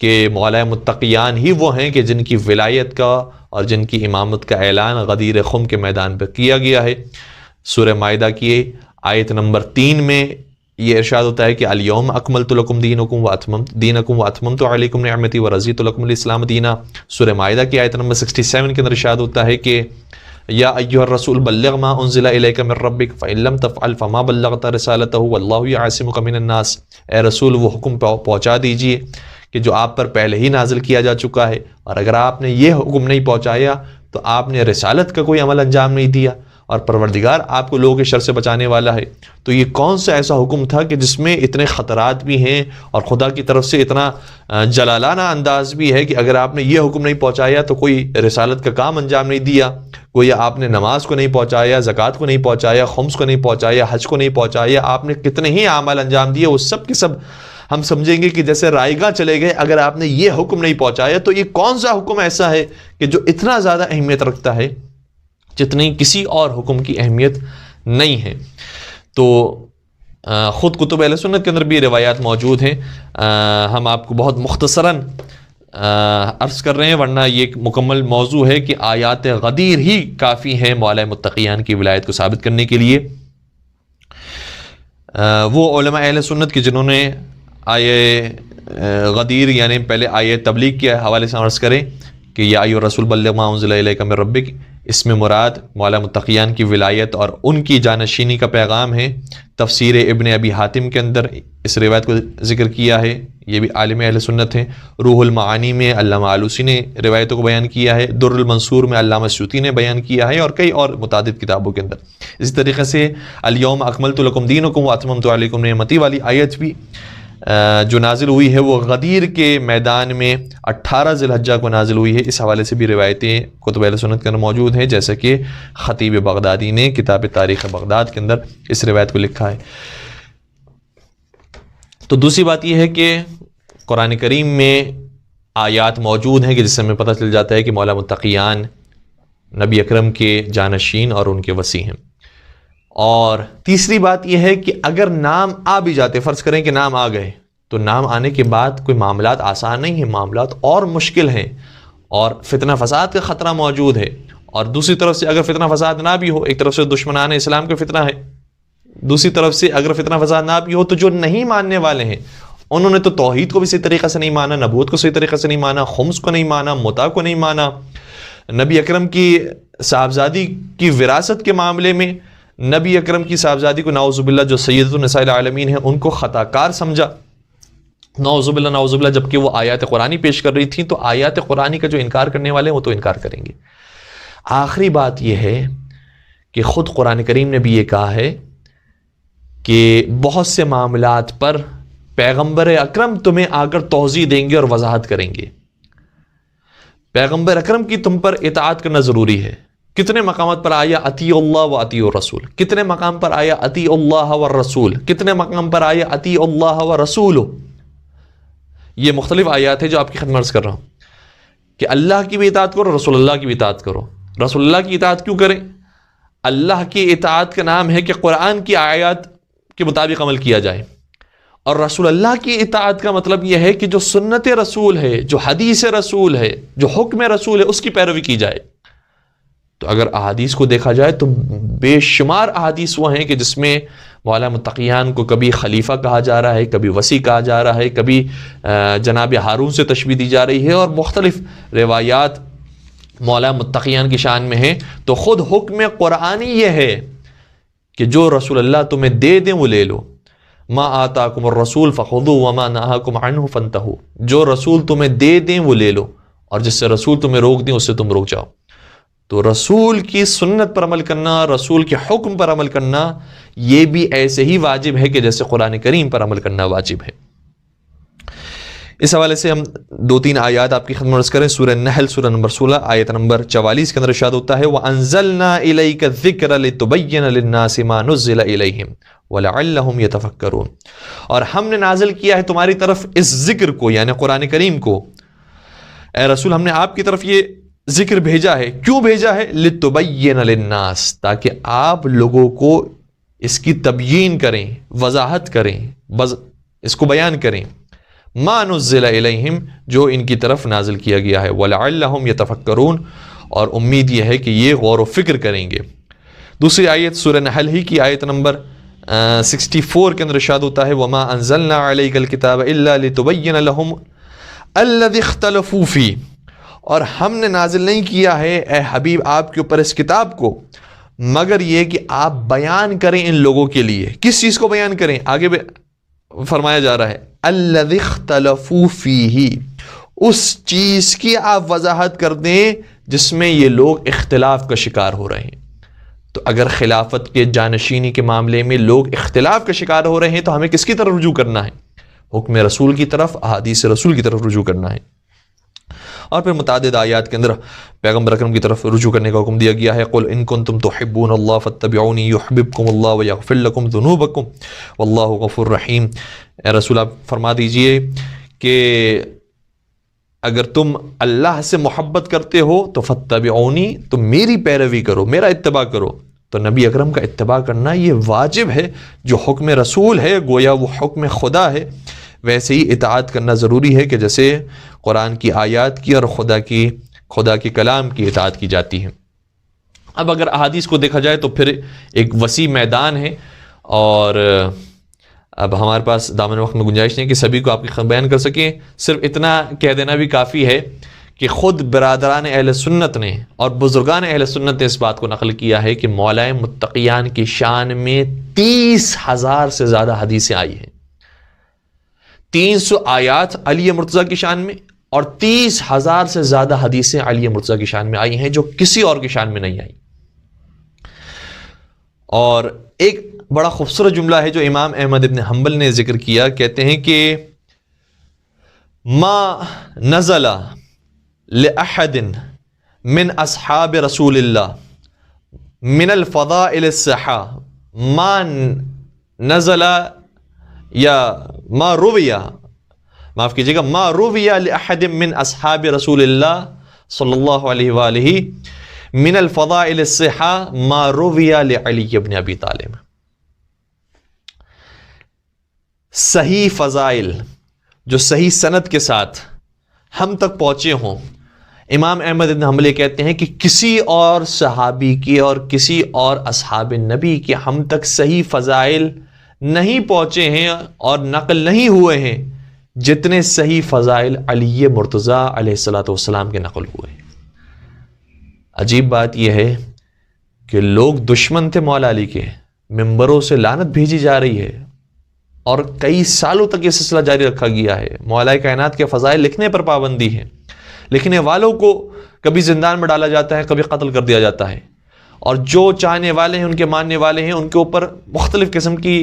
کہ مولا متقیان ہی وہ ہیں کہ جن کی ولایت کا اور جن کی امامت کا اعلان غدیر خم کے میدان پر کیا گیا ہے. سورہ مائدہ کی آیت نمبر 3 میں یہ ارشاد ہوتا ہے کہ الیوم اکملت لکم دینکم واتممت علیکم نعمتی ورضیت لکم الاسلام دینا. سورہ مائدہ کی آیت نمبر 67 کے اندر ارشاد ہوتا ہے کہ یا ایھا الرسول بلغ ما انزل الیک من ربک فان لم تفعل فما بلغت رسالتہ واللہ یعصمک من الناس. اے رسول، وہ حکم پہنچا دیجئے کہ جو آپ پر پہلے ہی نازل کیا جا چکا ہے، اور اگر آپ نے یہ حکم نہیں پہنچایا تو آپ نے رسالت کا کوئی عمل انجام نہیں دیا اور پروردگار آپ کو لوگوں کے شر سے بچانے والا ہے. تو یہ کون سا ایسا حکم تھا کہ جس میں اتنے خطرات بھی ہیں اور خدا کی طرف سے اتنا جلالانہ انداز بھی ہے کہ اگر آپ نے یہ حکم نہیں پہنچایا تو کوئی رسالت کا کام انجام نہیں دیا، کوئی آپ نے نماز کو نہیں پہنچایا، زکوٰۃ کو نہیں پہنچایا، خمس کو نہیں پہنچایا، حج کو نہیں پہنچایا، آپ نے کتنے ہی اعمال انجام دیے، وہ سب کے سب ہم سمجھیں گے کہ جیسے رائے گاہ چلے گئے اگر آپ نے یہ حکم نہیں پہنچایا. تو یہ کون سا حکم ایسا ہے کہ جو اتنا زیادہ اہمیت رکھتا ہے جتنی کسی اور حکم کی اہمیت نہیں ہے. تو خود کتب اہل سنت کے اندر بھی روایات موجود ہیں. ہم آپ کو بہت مختصراً عرض کر رہے ہیں، ورنہ یہ ایک مکمل موضوع ہے کہ آیات غدیر ہی کافی ہیں مولا متقیان کی ولایت کو ثابت کرنے کے لیے۔ وہ علماء اہل سنت کی جنہوں نے آیے غدیر یعنی پہلے آیے تبلیغ کے حوالے سے عرض کریں کہ یا ایھا الرسول بلغ ما انزل الیک من ربک، اس میں مراد مولا متقیان کی ولایت اور ان کی جانشینی کا پیغام ہے۔ تفسیر ابن ابی حاتم کے اندر اس روایت کو ذکر کیا ہے، یہ بھی عالم اہل سنت ہیں۔ روح المعانی میں علامہ آلوسی نے روایتوں کو بیان کیا ہے، در المنصور میں علامہ سیوطی نے بیان کیا ہے، اور کئی اور متعدد کتابوں کے اندر۔ اسی طریقے سے الیوم اکملت لکم دینکم واتممت علیکم نعمتی والی آیت بھی جو نازل ہوئی ہے وہ غدیر کے میدان میں 18 ذی الحجہ کو نازل ہوئی ہے۔ اس حوالے سے بھی روایتیں کتب اہل سنت کے اندر موجود ہیں، جیسا کہ خطیب بغدادی نے کتاب تاریخ بغداد کے اندر اس روایت کو لکھا ہے۔ تو دوسری بات یہ ہے کہ قرآن کریم میں آیات موجود ہیں کہ جس سے ہمیں پتہ چل جاتا ہے کہ مولا متقیان نبی اکرم کے جانشین اور ان کے وصی ہیں۔ اور تیسری بات یہ ہے کہ اگر نام آ بھی جاتے، فرض کریں کہ نام آ گئے، تو نام آنے کے بعد کوئی معاملات آسان نہیں ہیں، معاملات اور مشکل ہیں، اور فتنہ فساد کا خطرہ موجود ہے۔ اور دوسری طرف سے اگر فتنہ فساد نہ بھی ہو، ایک طرف سے دشمنان اسلام کا فتنہ ہے، دوسری طرف سے اگر فتنہ فساد نہ بھی ہو تو جو نہیں ماننے والے ہیں انہوں نے تو توحید کو بھی صحیح طریقے سے نہیں مانا، نبوت کو صحیح طریقے سے نہیں مانا، خمس کو نہیں مانا، متع کو نہیں مانا، نبی اکرم کی صاحبزادی کی وراثت کے معاملے میں نبی اکرم کی صاحبزادی کو نعوذ باللہ جو سیدۃ النساء العالمین ہیں ان کو خطا کار سمجھا، نعوذ باللہ، جبکہ وہ آیات قرآنی پیش کر رہی تھیں، تو آیات قرآنی کا جو انکار کرنے والے ہیں وہ تو انکار کریں گے۔ آخری بات یہ ہے کہ خود قرآن کریم نے بھی یہ کہا ہے کہ بہت سے معاملات پر پیغمبر اکرم تمہیں آ کر توضیح دیں گے اور وضاحت کریں گے۔ پیغمبر اکرم کی تم پر اطاعت کرنا ضروری ہے۔ کتنے مقامات پر آیا اطیع اللہ و اطیع الرسول، کتنے مقام پر آیا اطیع اللہ والرسول، کتنے مقام پر آیا اطیع اللہ ورسولہ۔ یہ مختلف آیات ہیں جو آپ کی خدمت عرض کر رہا ہوں کہ اللہ کی بھی اطاعت کرو، رسول اللہ کی بھی اطاعت کرو۔ رسول اللہ کی اطاعت کیوں کریں؟ اللہ کی اطاعت کا نام ہے کہ قرآن کی آیات کے مطابق عمل کیا جائے، اور رسول اللہ کی اطاعت کا مطلب یہ ہے کہ جو سنت رسول ہے، جو حدیث رسول ہے، جو حکم رسول ہے، اس کی پیروی کی جائے۔ تو اگر احادیث کو دیکھا جائے تو بے شمار احادیث وہ ہیں کہ جس میں مولا متقیان کو کبھی خلیفہ کہا جا رہا ہے، کبھی وصی کہا جا رہا ہے، کبھی جناب ہارون سے تشبیہ دی جا رہی ہے، اور مختلف روایات مولا متقیان کی شان میں ہیں۔ تو خود حکم قرآنی یہ ہے کہ جو رسول اللہ تمہیں دے دیں وہ لے لو، ما آتاکم الرسول فخذوہ وما نہاکم عنہ فانتہوا، جو رسول تمہیں دے دیں وہ لے لو، اور جس سے رسول تمہیں روک دیں اس سے تم روک جاؤ۔ تو رسول کی سنت پر عمل کرنا، رسول کے حکم پر عمل کرنا، یہ بھی ایسے ہی واجب ہے کہ جیسے قرآن کریم پر عمل کرنا واجب ہے۔ اس حوالے سے ہم 2-3 آیات آپ کی خدمت عرض کریں۔ سورہ نحل سورہ نمبر 16 آیت نمبر 44 کے اندر ارشاد ہوتا ہے وَأَنزَلْنَا إِلَيْكَ الذِّكْرَ لِتُبَيِّنَ لِلنَّاسِ مَا نُزِّلَ إِلَيْهِمْ وَلَعَلَّهُمْ يَتَفَكَّرُونَ، اور ہم نے نازل کیا ہے تمہاری طرف اس ذکر کو، یعنی قرآن کریم کو۔ اے رسول، ہم نے آپ کی طرف یہ ذکر بھیجا ہے۔ کیوں بھیجا ہے؟ لِتُبَيِّنَ لِلنَّاسِ، تاکہ آپ لوگوں کو اس کی تبیین کریں، وضاحت کریں، اس کو بیان کریں۔ ما نزل الیہم، جو ان کی طرف نازل کیا گیا ہے، وَلَعَلَّهُمْ يَتَفَكَّرُونَ، اور امید یہ ہے کہ یہ غور و فکر کریں گے۔ دوسری آیت سورہ نحل ہی کی آیت نمبر 64 کے اندر ارشاد ہوتا ہے وَمَا أَنزَلْنَا عَلَيْكَ الْكِتَابَ إِلَّا لِتُبَيِّنَ لَهُمْ الَّذِي اخْتَلَفُوا فِيهِ، اور ہم نے نازل نہیں کیا ہے اے حبیب آپ کے اوپر اس کتاب کو مگر یہ کہ آپ بیان کریں ان لوگوں کے لیے۔ کس چیز کو بیان کریں؟ آگے فرمایا جا رہا ہے الَّذِي اخْتَلَفُوا فِيهِ، اس چیز کی آپ وضاحت کر دیں جس میں یہ لوگ اختلاف کا شکار ہو رہے ہیں۔ تو اگر خلافت کے جانشینی کے معاملے میں لوگ اختلاف کا شکار ہو رہے ہیں تو ہمیں کس کی طرف رجوع کرنا ہے؟ حکم رسول کی طرف، احادیث رسول کی طرف رجوع کرنا ہے۔ اور پھر متعدد آیات کے اندر پیغمبر اکرم کی طرف رجوع کرنے کا حکم دیا گیا ہے قُلْ إِن كُنتُمْ تُحِبُّونَ اللَّهَ فَاتَّبِعُونِي يُحْبِبْكُمُ اللَّهُ وَيَغْفِرْ لَكُمْ ذُنُوبَكُمْ وَاللَّهُ غَفُورٌ رَحِيمٌ۔ اے رسول آپ فرما دیجئے کہ اگر تم اللہ سے محبت کرتے ہو تو فَاتَّبِعُونِی، تم میری پیروی کرو، میرا اتباع کرو۔ تو نبی اکرم کا اتباع کرنا یہ واجب ہے۔ جو حکم رسول ہے گویا وہ حکم خدا ہے۔ ویسے ہی اطاعت کرنا ضروری ہے کہ جیسے قرآن کی آیات کی اور خدا کے کلام کی اطاعت کی جاتی ہے۔ اب اگر احادیث کو دیکھا جائے تو پھر ایک وسیع میدان ہے، اور اب ہمارے پاس دامن وقت میں گنجائش نہیں کہ سبھی کو آپ کی بیان کر سکیں۔ صرف اتنا کہہ دینا بھی کافی ہے کہ خود برادران اہل سنت نے اور بزرگان اہل سنت نے اس بات کو نقل کیا ہے کہ مولائے متقیان کی شان میں 30,000 سے زیادہ حدیثیں آئی ہیں۔ 300 آیات علی مرتضیٰ کی شان میں اور 30,000 سے زیادہ حدیثیں علی مرتضیٰ کی شان میں آئی ہیں، جو کسی اور کی شان میں نہیں آئی۔ اور ایک بڑا خوبصورت جملہ ہے جو امام احمد ابن حنبل نے ذکر کیا، کہتے ہیں کہ ما نزل لأحد من اصحاب رسول اللہ من الفضائل الصحہ ما نزل یا ما رویہ، معاف کیجیے گا، ما رویہ لأحد من اصحاب رسول اللہ صلی اللہ علیہ وآلہ من الفضائل الصحہ ما رویہ لعلی ابن ابی طالب۔ صحیح فضائل جو صحیح سند کے ساتھ ہم تک پہنچے ہوں، امام احمد بن حنبل کہتے ہیں کہ کسی اور صحابی کی اور کسی اور اصحاب نبی کے ہم تک صحیح فضائل نہیں پہنچے ہیں اور نقل نہیں ہوئے ہیں جتنے صحیح فضائل علی مرتضیٰ علیہ الصلوۃ والسلام کے نقل ہوئے ہیں۔ عجیب بات یہ ہے کہ لوگ دشمن تھے مولا علی کے، ممبروں سے لعنت بھیجی جا رہی ہے اور کئی سالوں تک یہ سلسلہ جاری رکھا گیا ہے۔ مولا کائنات کے فضائل لکھنے پر پابندی ہے، لکھنے والوں کو کبھی زندان میں ڈالا جاتا ہے، کبھی قتل کر دیا جاتا ہے، اور جو چاہنے والے ہیں، ان کے ماننے والے ہیں، ان کے اوپر مختلف قسم کی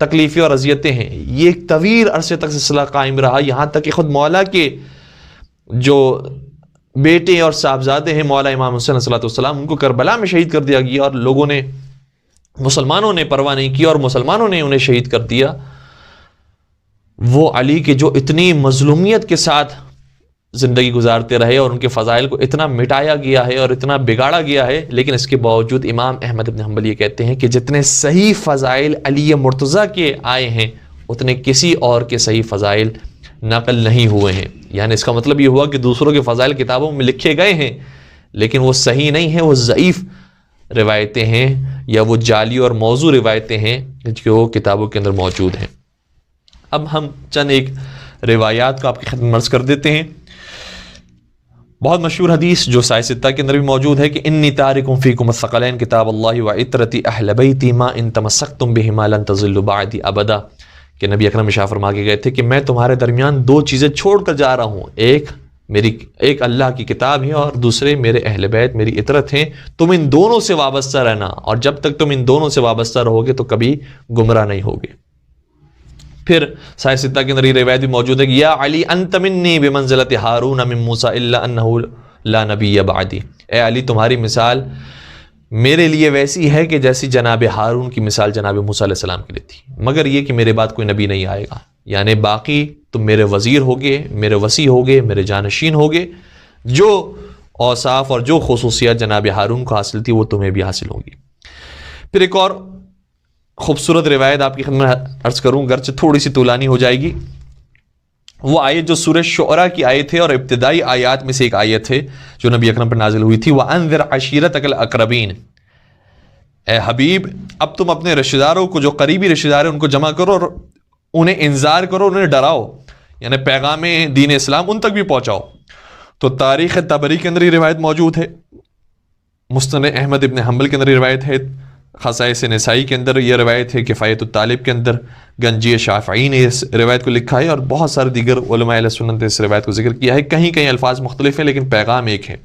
تکلیفیں اور اذیتیں ہیں۔ یہ ایک طویل عرصے تک سلسلہ قائم رہا، یہاں تک کہ خود مولا کے جو بیٹے اور صاحبزادے ہیں مولا امام حسین علیہ الصلوۃ والسلام، ان کو کربلا میں شہید کر دیا گیا، اور لوگوں نے، مسلمانوں نے پرواہ نہیں کی اور مسلمانوں نے انہیں شہید کر دیا۔ وہ علی کے جو اتنی مظلومیت کے ساتھ زندگی گزارتے رہے اور ان کے فضائل کو اتنا مٹایا گیا ہے اور اتنا بگاڑا گیا ہے، لیکن اس کے باوجود امام احمد بن حنبل یہ کہتے ہیں کہ جتنے صحیح فضائل علی مرتضیٰ کے آئے ہیں اتنے کسی اور کے صحیح فضائل نقل نہیں ہوئے ہیں۔ یعنی اس کا مطلب یہ ہوا کہ دوسروں کے فضائل کتابوں میں لکھے گئے ہیں لیکن وہ صحیح نہیں ہیں، وہ ضعیف روایتیں ہیں یا وہ جعلی اور موضوع روایتیں ہیں جو کتابوں کے اندر موجود ہیں۔ اب ہم چند ایک روایات کو آپ کی خدمت میں عرض کر دیتے ہیں۔ بہت مشہور حدیث جو سائے ستہ کے اندر بھی موجود ہے کہ انی تارک فیکم الثقلین کتاب اللہ و عطرتی اہل بیتی ما ان تمسکتم بہما لن تضلوا بعدی ابدا، کہ نبی اکرم ارشاد فرما کے گئے تھے کہ میں تمہارے درمیان دو چیزیں چھوڑ کر جا رہا ہوں، ایک اللہ کی کتاب ہے اور دوسرے میرے اہل بیت، میری عطرت ہیں، تم ان دونوں سے وابستہ رہنا، اور جب تک تم ان دونوں سے وابستہ رہو گے تو کبھی گمراہ نہیں ہوگے۔ پھر سائے ستہ کے اندر یہ روایت بھی موجود ہے کہ یا علی انت منی بمنزلت ہارون من موسیٰ الا انہ لا نبی بعدی، اے علی تمہاری مثال میرے لیے ویسی ہے کہ جیسی جناب ہارون کی مثال جناب موسیٰ علیہ السلام کے لیے تھی، مگر یہ کہ میرے بعد کوئی نبی نہیں آئے گا، یعنی باقی تم میرے وزیر ہوگے، میرے وصی ہوگے، میرے جانشین ہوگے، جو اوصاف اور جو خصوصیات جناب ہارون کو حاصل تھی وہ تمہیں بھی حاصل ہوگی۔ پھر ایک اور خوبصورت روایت آپ کی خدمت میں عرض کروں، گرچہ تھوڑی سی طولانی ہو جائے گی، وہ آیت جو سورہ شعراء کی آیت ہے اور ابتدائی آیات میں سے ایک آیت ہے جو نبی اکرم پر نازل ہوئی تھی، وَأَنذِرْ عَشِيرَتَكَ الْأَقْرَبِينَ، اے حبیب اب تم اپنے رشتہ داروں کو، جو قریبی رشتہ دار ہیں، ان کو جمع کرو اور انہیں انذار کرو، انہیں ڈراؤ، یعنی پیغام دین اسلام ان تک بھی پہنچاؤ۔ تو تاریخ طبری کے اندر یہ روایت موجود ہے، مسند احمد ابن حنبل کے اندر یہ روایت ہے، خصائص نسائی کے اندر یہ روایت ہے، کفایت الطالب کے اندر گنجی شافعی نے اس روایت کو لکھا ہے، اور بہت سارے دیگر علماء اہل سنت نے اس روایت کو ذکر کیا ہے۔ کہیں کہیں الفاظ مختلف ہیں لیکن پیغام ایک ہے۔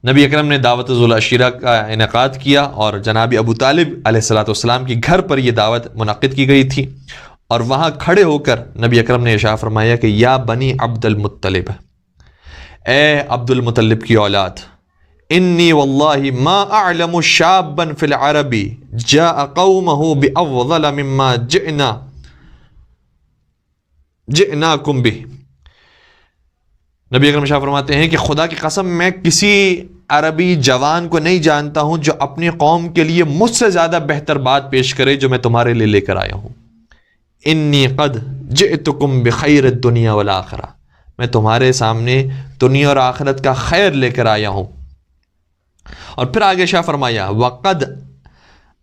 نبی اکرم نے دعوت ذو العشیرہ کا انعقاد کیا اور جناب ابو طالب علیہ الصلوۃ والسلام کی گھر پر یہ دعوت منعقد کی گئی تھی، اور وہاں کھڑے ہو کر نبی اکرم نے ارشاد فرمایا کہ یا بنی عبد المطلب، اے عبد المطلب کی اولاد، انی واللہ ما اعلم شابا فی العرب جاء قومہ بافضل مما جئناکم بہ۔ نبی اکرم ارشاد فرماتے ہیں کہ خدا کی قسم میں کسی عربی جوان کو نہیں جانتا ہوں جو اپنی قوم کے لیے مجھ سے زیادہ بہتر بات پیش کرے جو میں تمہارے لیے لے کر آیا ہوں۔ انی قد جئتکم بخیر الدنیا والآخرہ، میں تمہارے سامنے دنیا اور آخرت کا خیر لے کر آیا ہوں۔ اور پھر آگے شاہ فرمایا وقد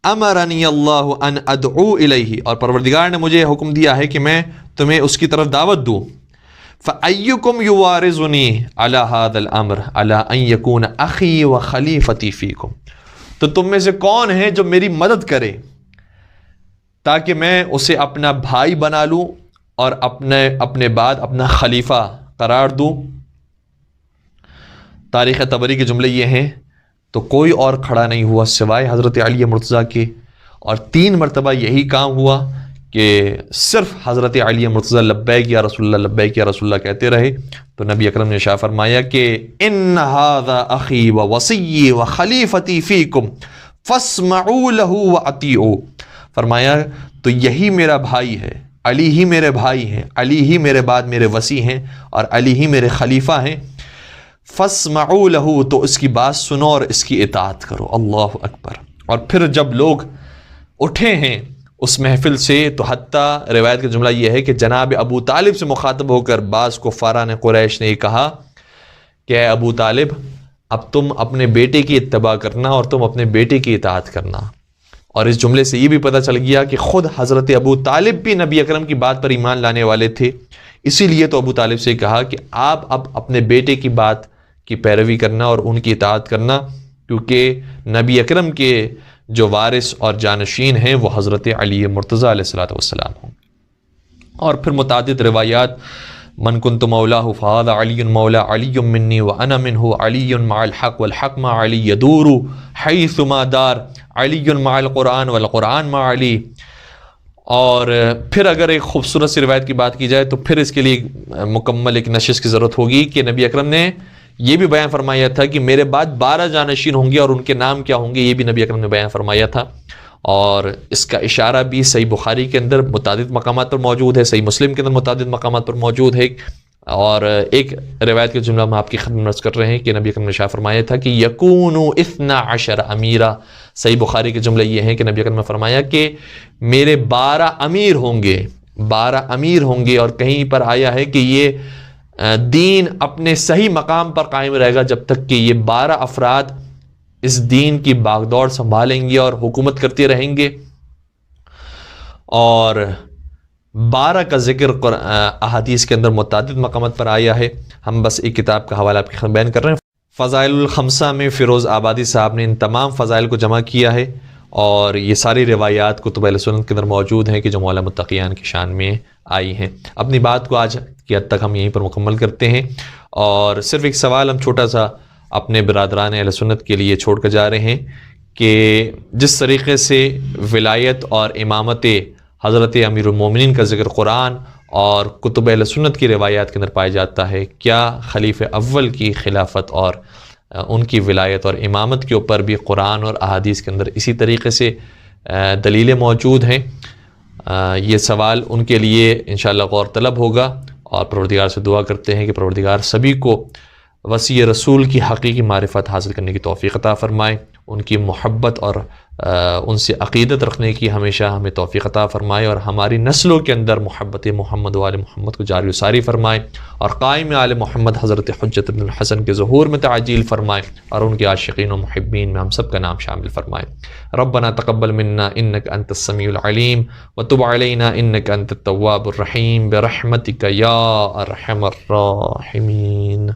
امرنی اللہ ان ادعو الیہ، اور پروردگار نے مجھے حکم دیا ہے کہ میں تمہیں اس کی طرف دعوت دوں۔ فأیکم یوارزنی علی ھذا الامر علی ان یکون اخی و خلیفتی فیکم، تو تم میں سے کون ہے جو میری مدد کرے تاکہ میں اسے اپنا بھائی بنا لوں اور اپنے بعد اپنا خلیفہ قرار دوں۔ تاریخ طبری کے جملے یہ ہیں، تو کوئی اور کھڑا نہیں ہوا سوائے حضرت علی مرتضیٰ کے، اور 3 مرتبہ یہی کام ہوا کہ صرف حضرت علی مرتضیٰ لبیک یا رسول اللہ، لبیک یا رسول اللہ کہتے رہے۔ تو نبی اکرم نے ارشاد فرمایا کہ ان ھذا اخی و وصی و خلیفتی فیکم فاسمعوا له واطیعوا، فرمایا تو یہی میرا بھائی ہے، علی ہی میرے بھائی ہیں، علی ہی میرے بعد میرے وصی ہیں، اور علی ہی میرے خلیفہ ہیں۔ فاسمعوا له، تو اس کی بات سنو اور اس کی اطاعت کرو۔ اللہ اکبر۔ اور پھر جب لوگ اٹھے ہیں اس محفل سے، تو حتیٰ روایت کا جملہ یہ ہے کہ جناب ابو طالب سے مخاطب ہو کر بعض کفاران قریش نے یہ کہا کہ اے ابو طالب، اب تم اپنے بیٹے کی اتباع کرنا اور تم اپنے بیٹے کی اطاعت کرنا۔ اور اس جملے سے یہ بھی پتہ چل گیا کہ خود حضرت ابو طالب بھی نبی اکرم کی بات پر ایمان لانے والے تھے، اسی لیے تو ابو طالب سے کہا کہ آپ اب اپنے بیٹے کی بات کی پیروی کرنا اور ان کی اطاعت کرنا، کیونکہ نبی اکرم کے جو وارث اور جانشین ہیں وہ حضرت علی مرتضیٰ علیہ الصلوۃ والسلام ہوں۔ اور پھر متعدد روایات، من کنت مولاہ فہذا علی مولا علی منی وانا منہ، علی مع الحق والحق مع علی یدور حیثما دار، علی مع القرآن والقرآن مع علی۔ اور پھر اگر ایک خوبصورت سی روایت کی بات کی جائے تو پھر اس کے لیے مکمل ایک نشست کی ضرورت ہوگی کہ نبی اکرم نے یہ بھی بیان فرمایا تھا کہ میرے بعد 12 جانشین ہوں گے، اور ان کے نام کیا ہوں گے یہ بھی نبی اکرم نے بیان فرمایا تھا۔ اور اس کا اشارہ بھی صحیح بخاری کے اندر متعدد مقامات پر موجود ہے، صحیح مسلم کے اندر متعدد مقامات پر موجود ہے۔ اور ایک روایت کے جملہ ہم آپ کی خدمت میں عرض کر رہے ہیں کہ نبی اکرم نے ارشاد فرمایا تھا کہ یکون 12 امیرا، صحیح بخاری کے جملے یہ ہیں کہ نبی اکرم نے فرمایا کہ میرے 12 امیر ہوں گے، 12 امیر ہوں گے۔ اور کہیں پر آیا ہے کہ یہ دین اپنے صحیح مقام پر قائم رہے گا جب تک کہ یہ 12 افراد اس دین کی باغ دوڑ سنبھالیں گے اور حکومت کرتے رہیں گے۔ اور 12 کا ذکر احادیث کے اندر متعدد مقامات پر آیا ہے۔ ہم بس ایک کتاب کا حوالہ آپ کی خدمت بیان کر رہے ہیں، فضائل الخمسہ میں فیروز آبادی صاحب نے ان تمام فضائل کو جمع کیا ہے، اور یہ ساری روایات کتب اہل سنت کے اندر موجود ہیں کہ جو مولا متقیان کی شان میں آئی ہیں۔ اپنی بات کو آج کی حد تک ہم یہیں پر مکمل کرتے ہیں، اور صرف ایک سوال ہم چھوٹا سا اپنے برادران اہل سنت کے لیے چھوڑ کر جا رہے ہیں کہ جس طریقے سے ولایت اور امامت حضرت امیر المومنین کا ذکر قرآن اور کتب اہل سنت کی روایات کے اندر پایا جاتا ہے، کیا خلیفہ اول کی خلافت اور ان کی ولایت اور امامت کے اوپر بھی قرآن اور احادیث کے اندر اسی طریقے سے دلیلیں موجود ہیں؟ یہ سوال ان کے لیے انشاءاللہ غور طلب ہوگا، اور پروردگار سے دعا کرتے ہیں کہ پروردگار سبھی کو وصی رسول کی حقیقی معرفت حاصل کرنے کی توفیق عطا فرمائے، ان کی محبت اور ان سے عقیدت رکھنے کی ہمیشہ ہمیں توفیق عطا فرمائے، اور ہماری نسلوں کے اندر محبت محمد و آل محمد کو جاری و ساری فرمائے، اور قائم آل محمد حضرت حجت بن الحسن کے ظہور میں تعجیل فرمائے، اور ان کے عاشقین و محبین میں ہم سب کا نام شامل فرمائے۔ ربنا تقبل منا انک انت السمیع العلیم وتب علینا انک انت التواب الرحیم برحمتک یا ارحم الراحمین۔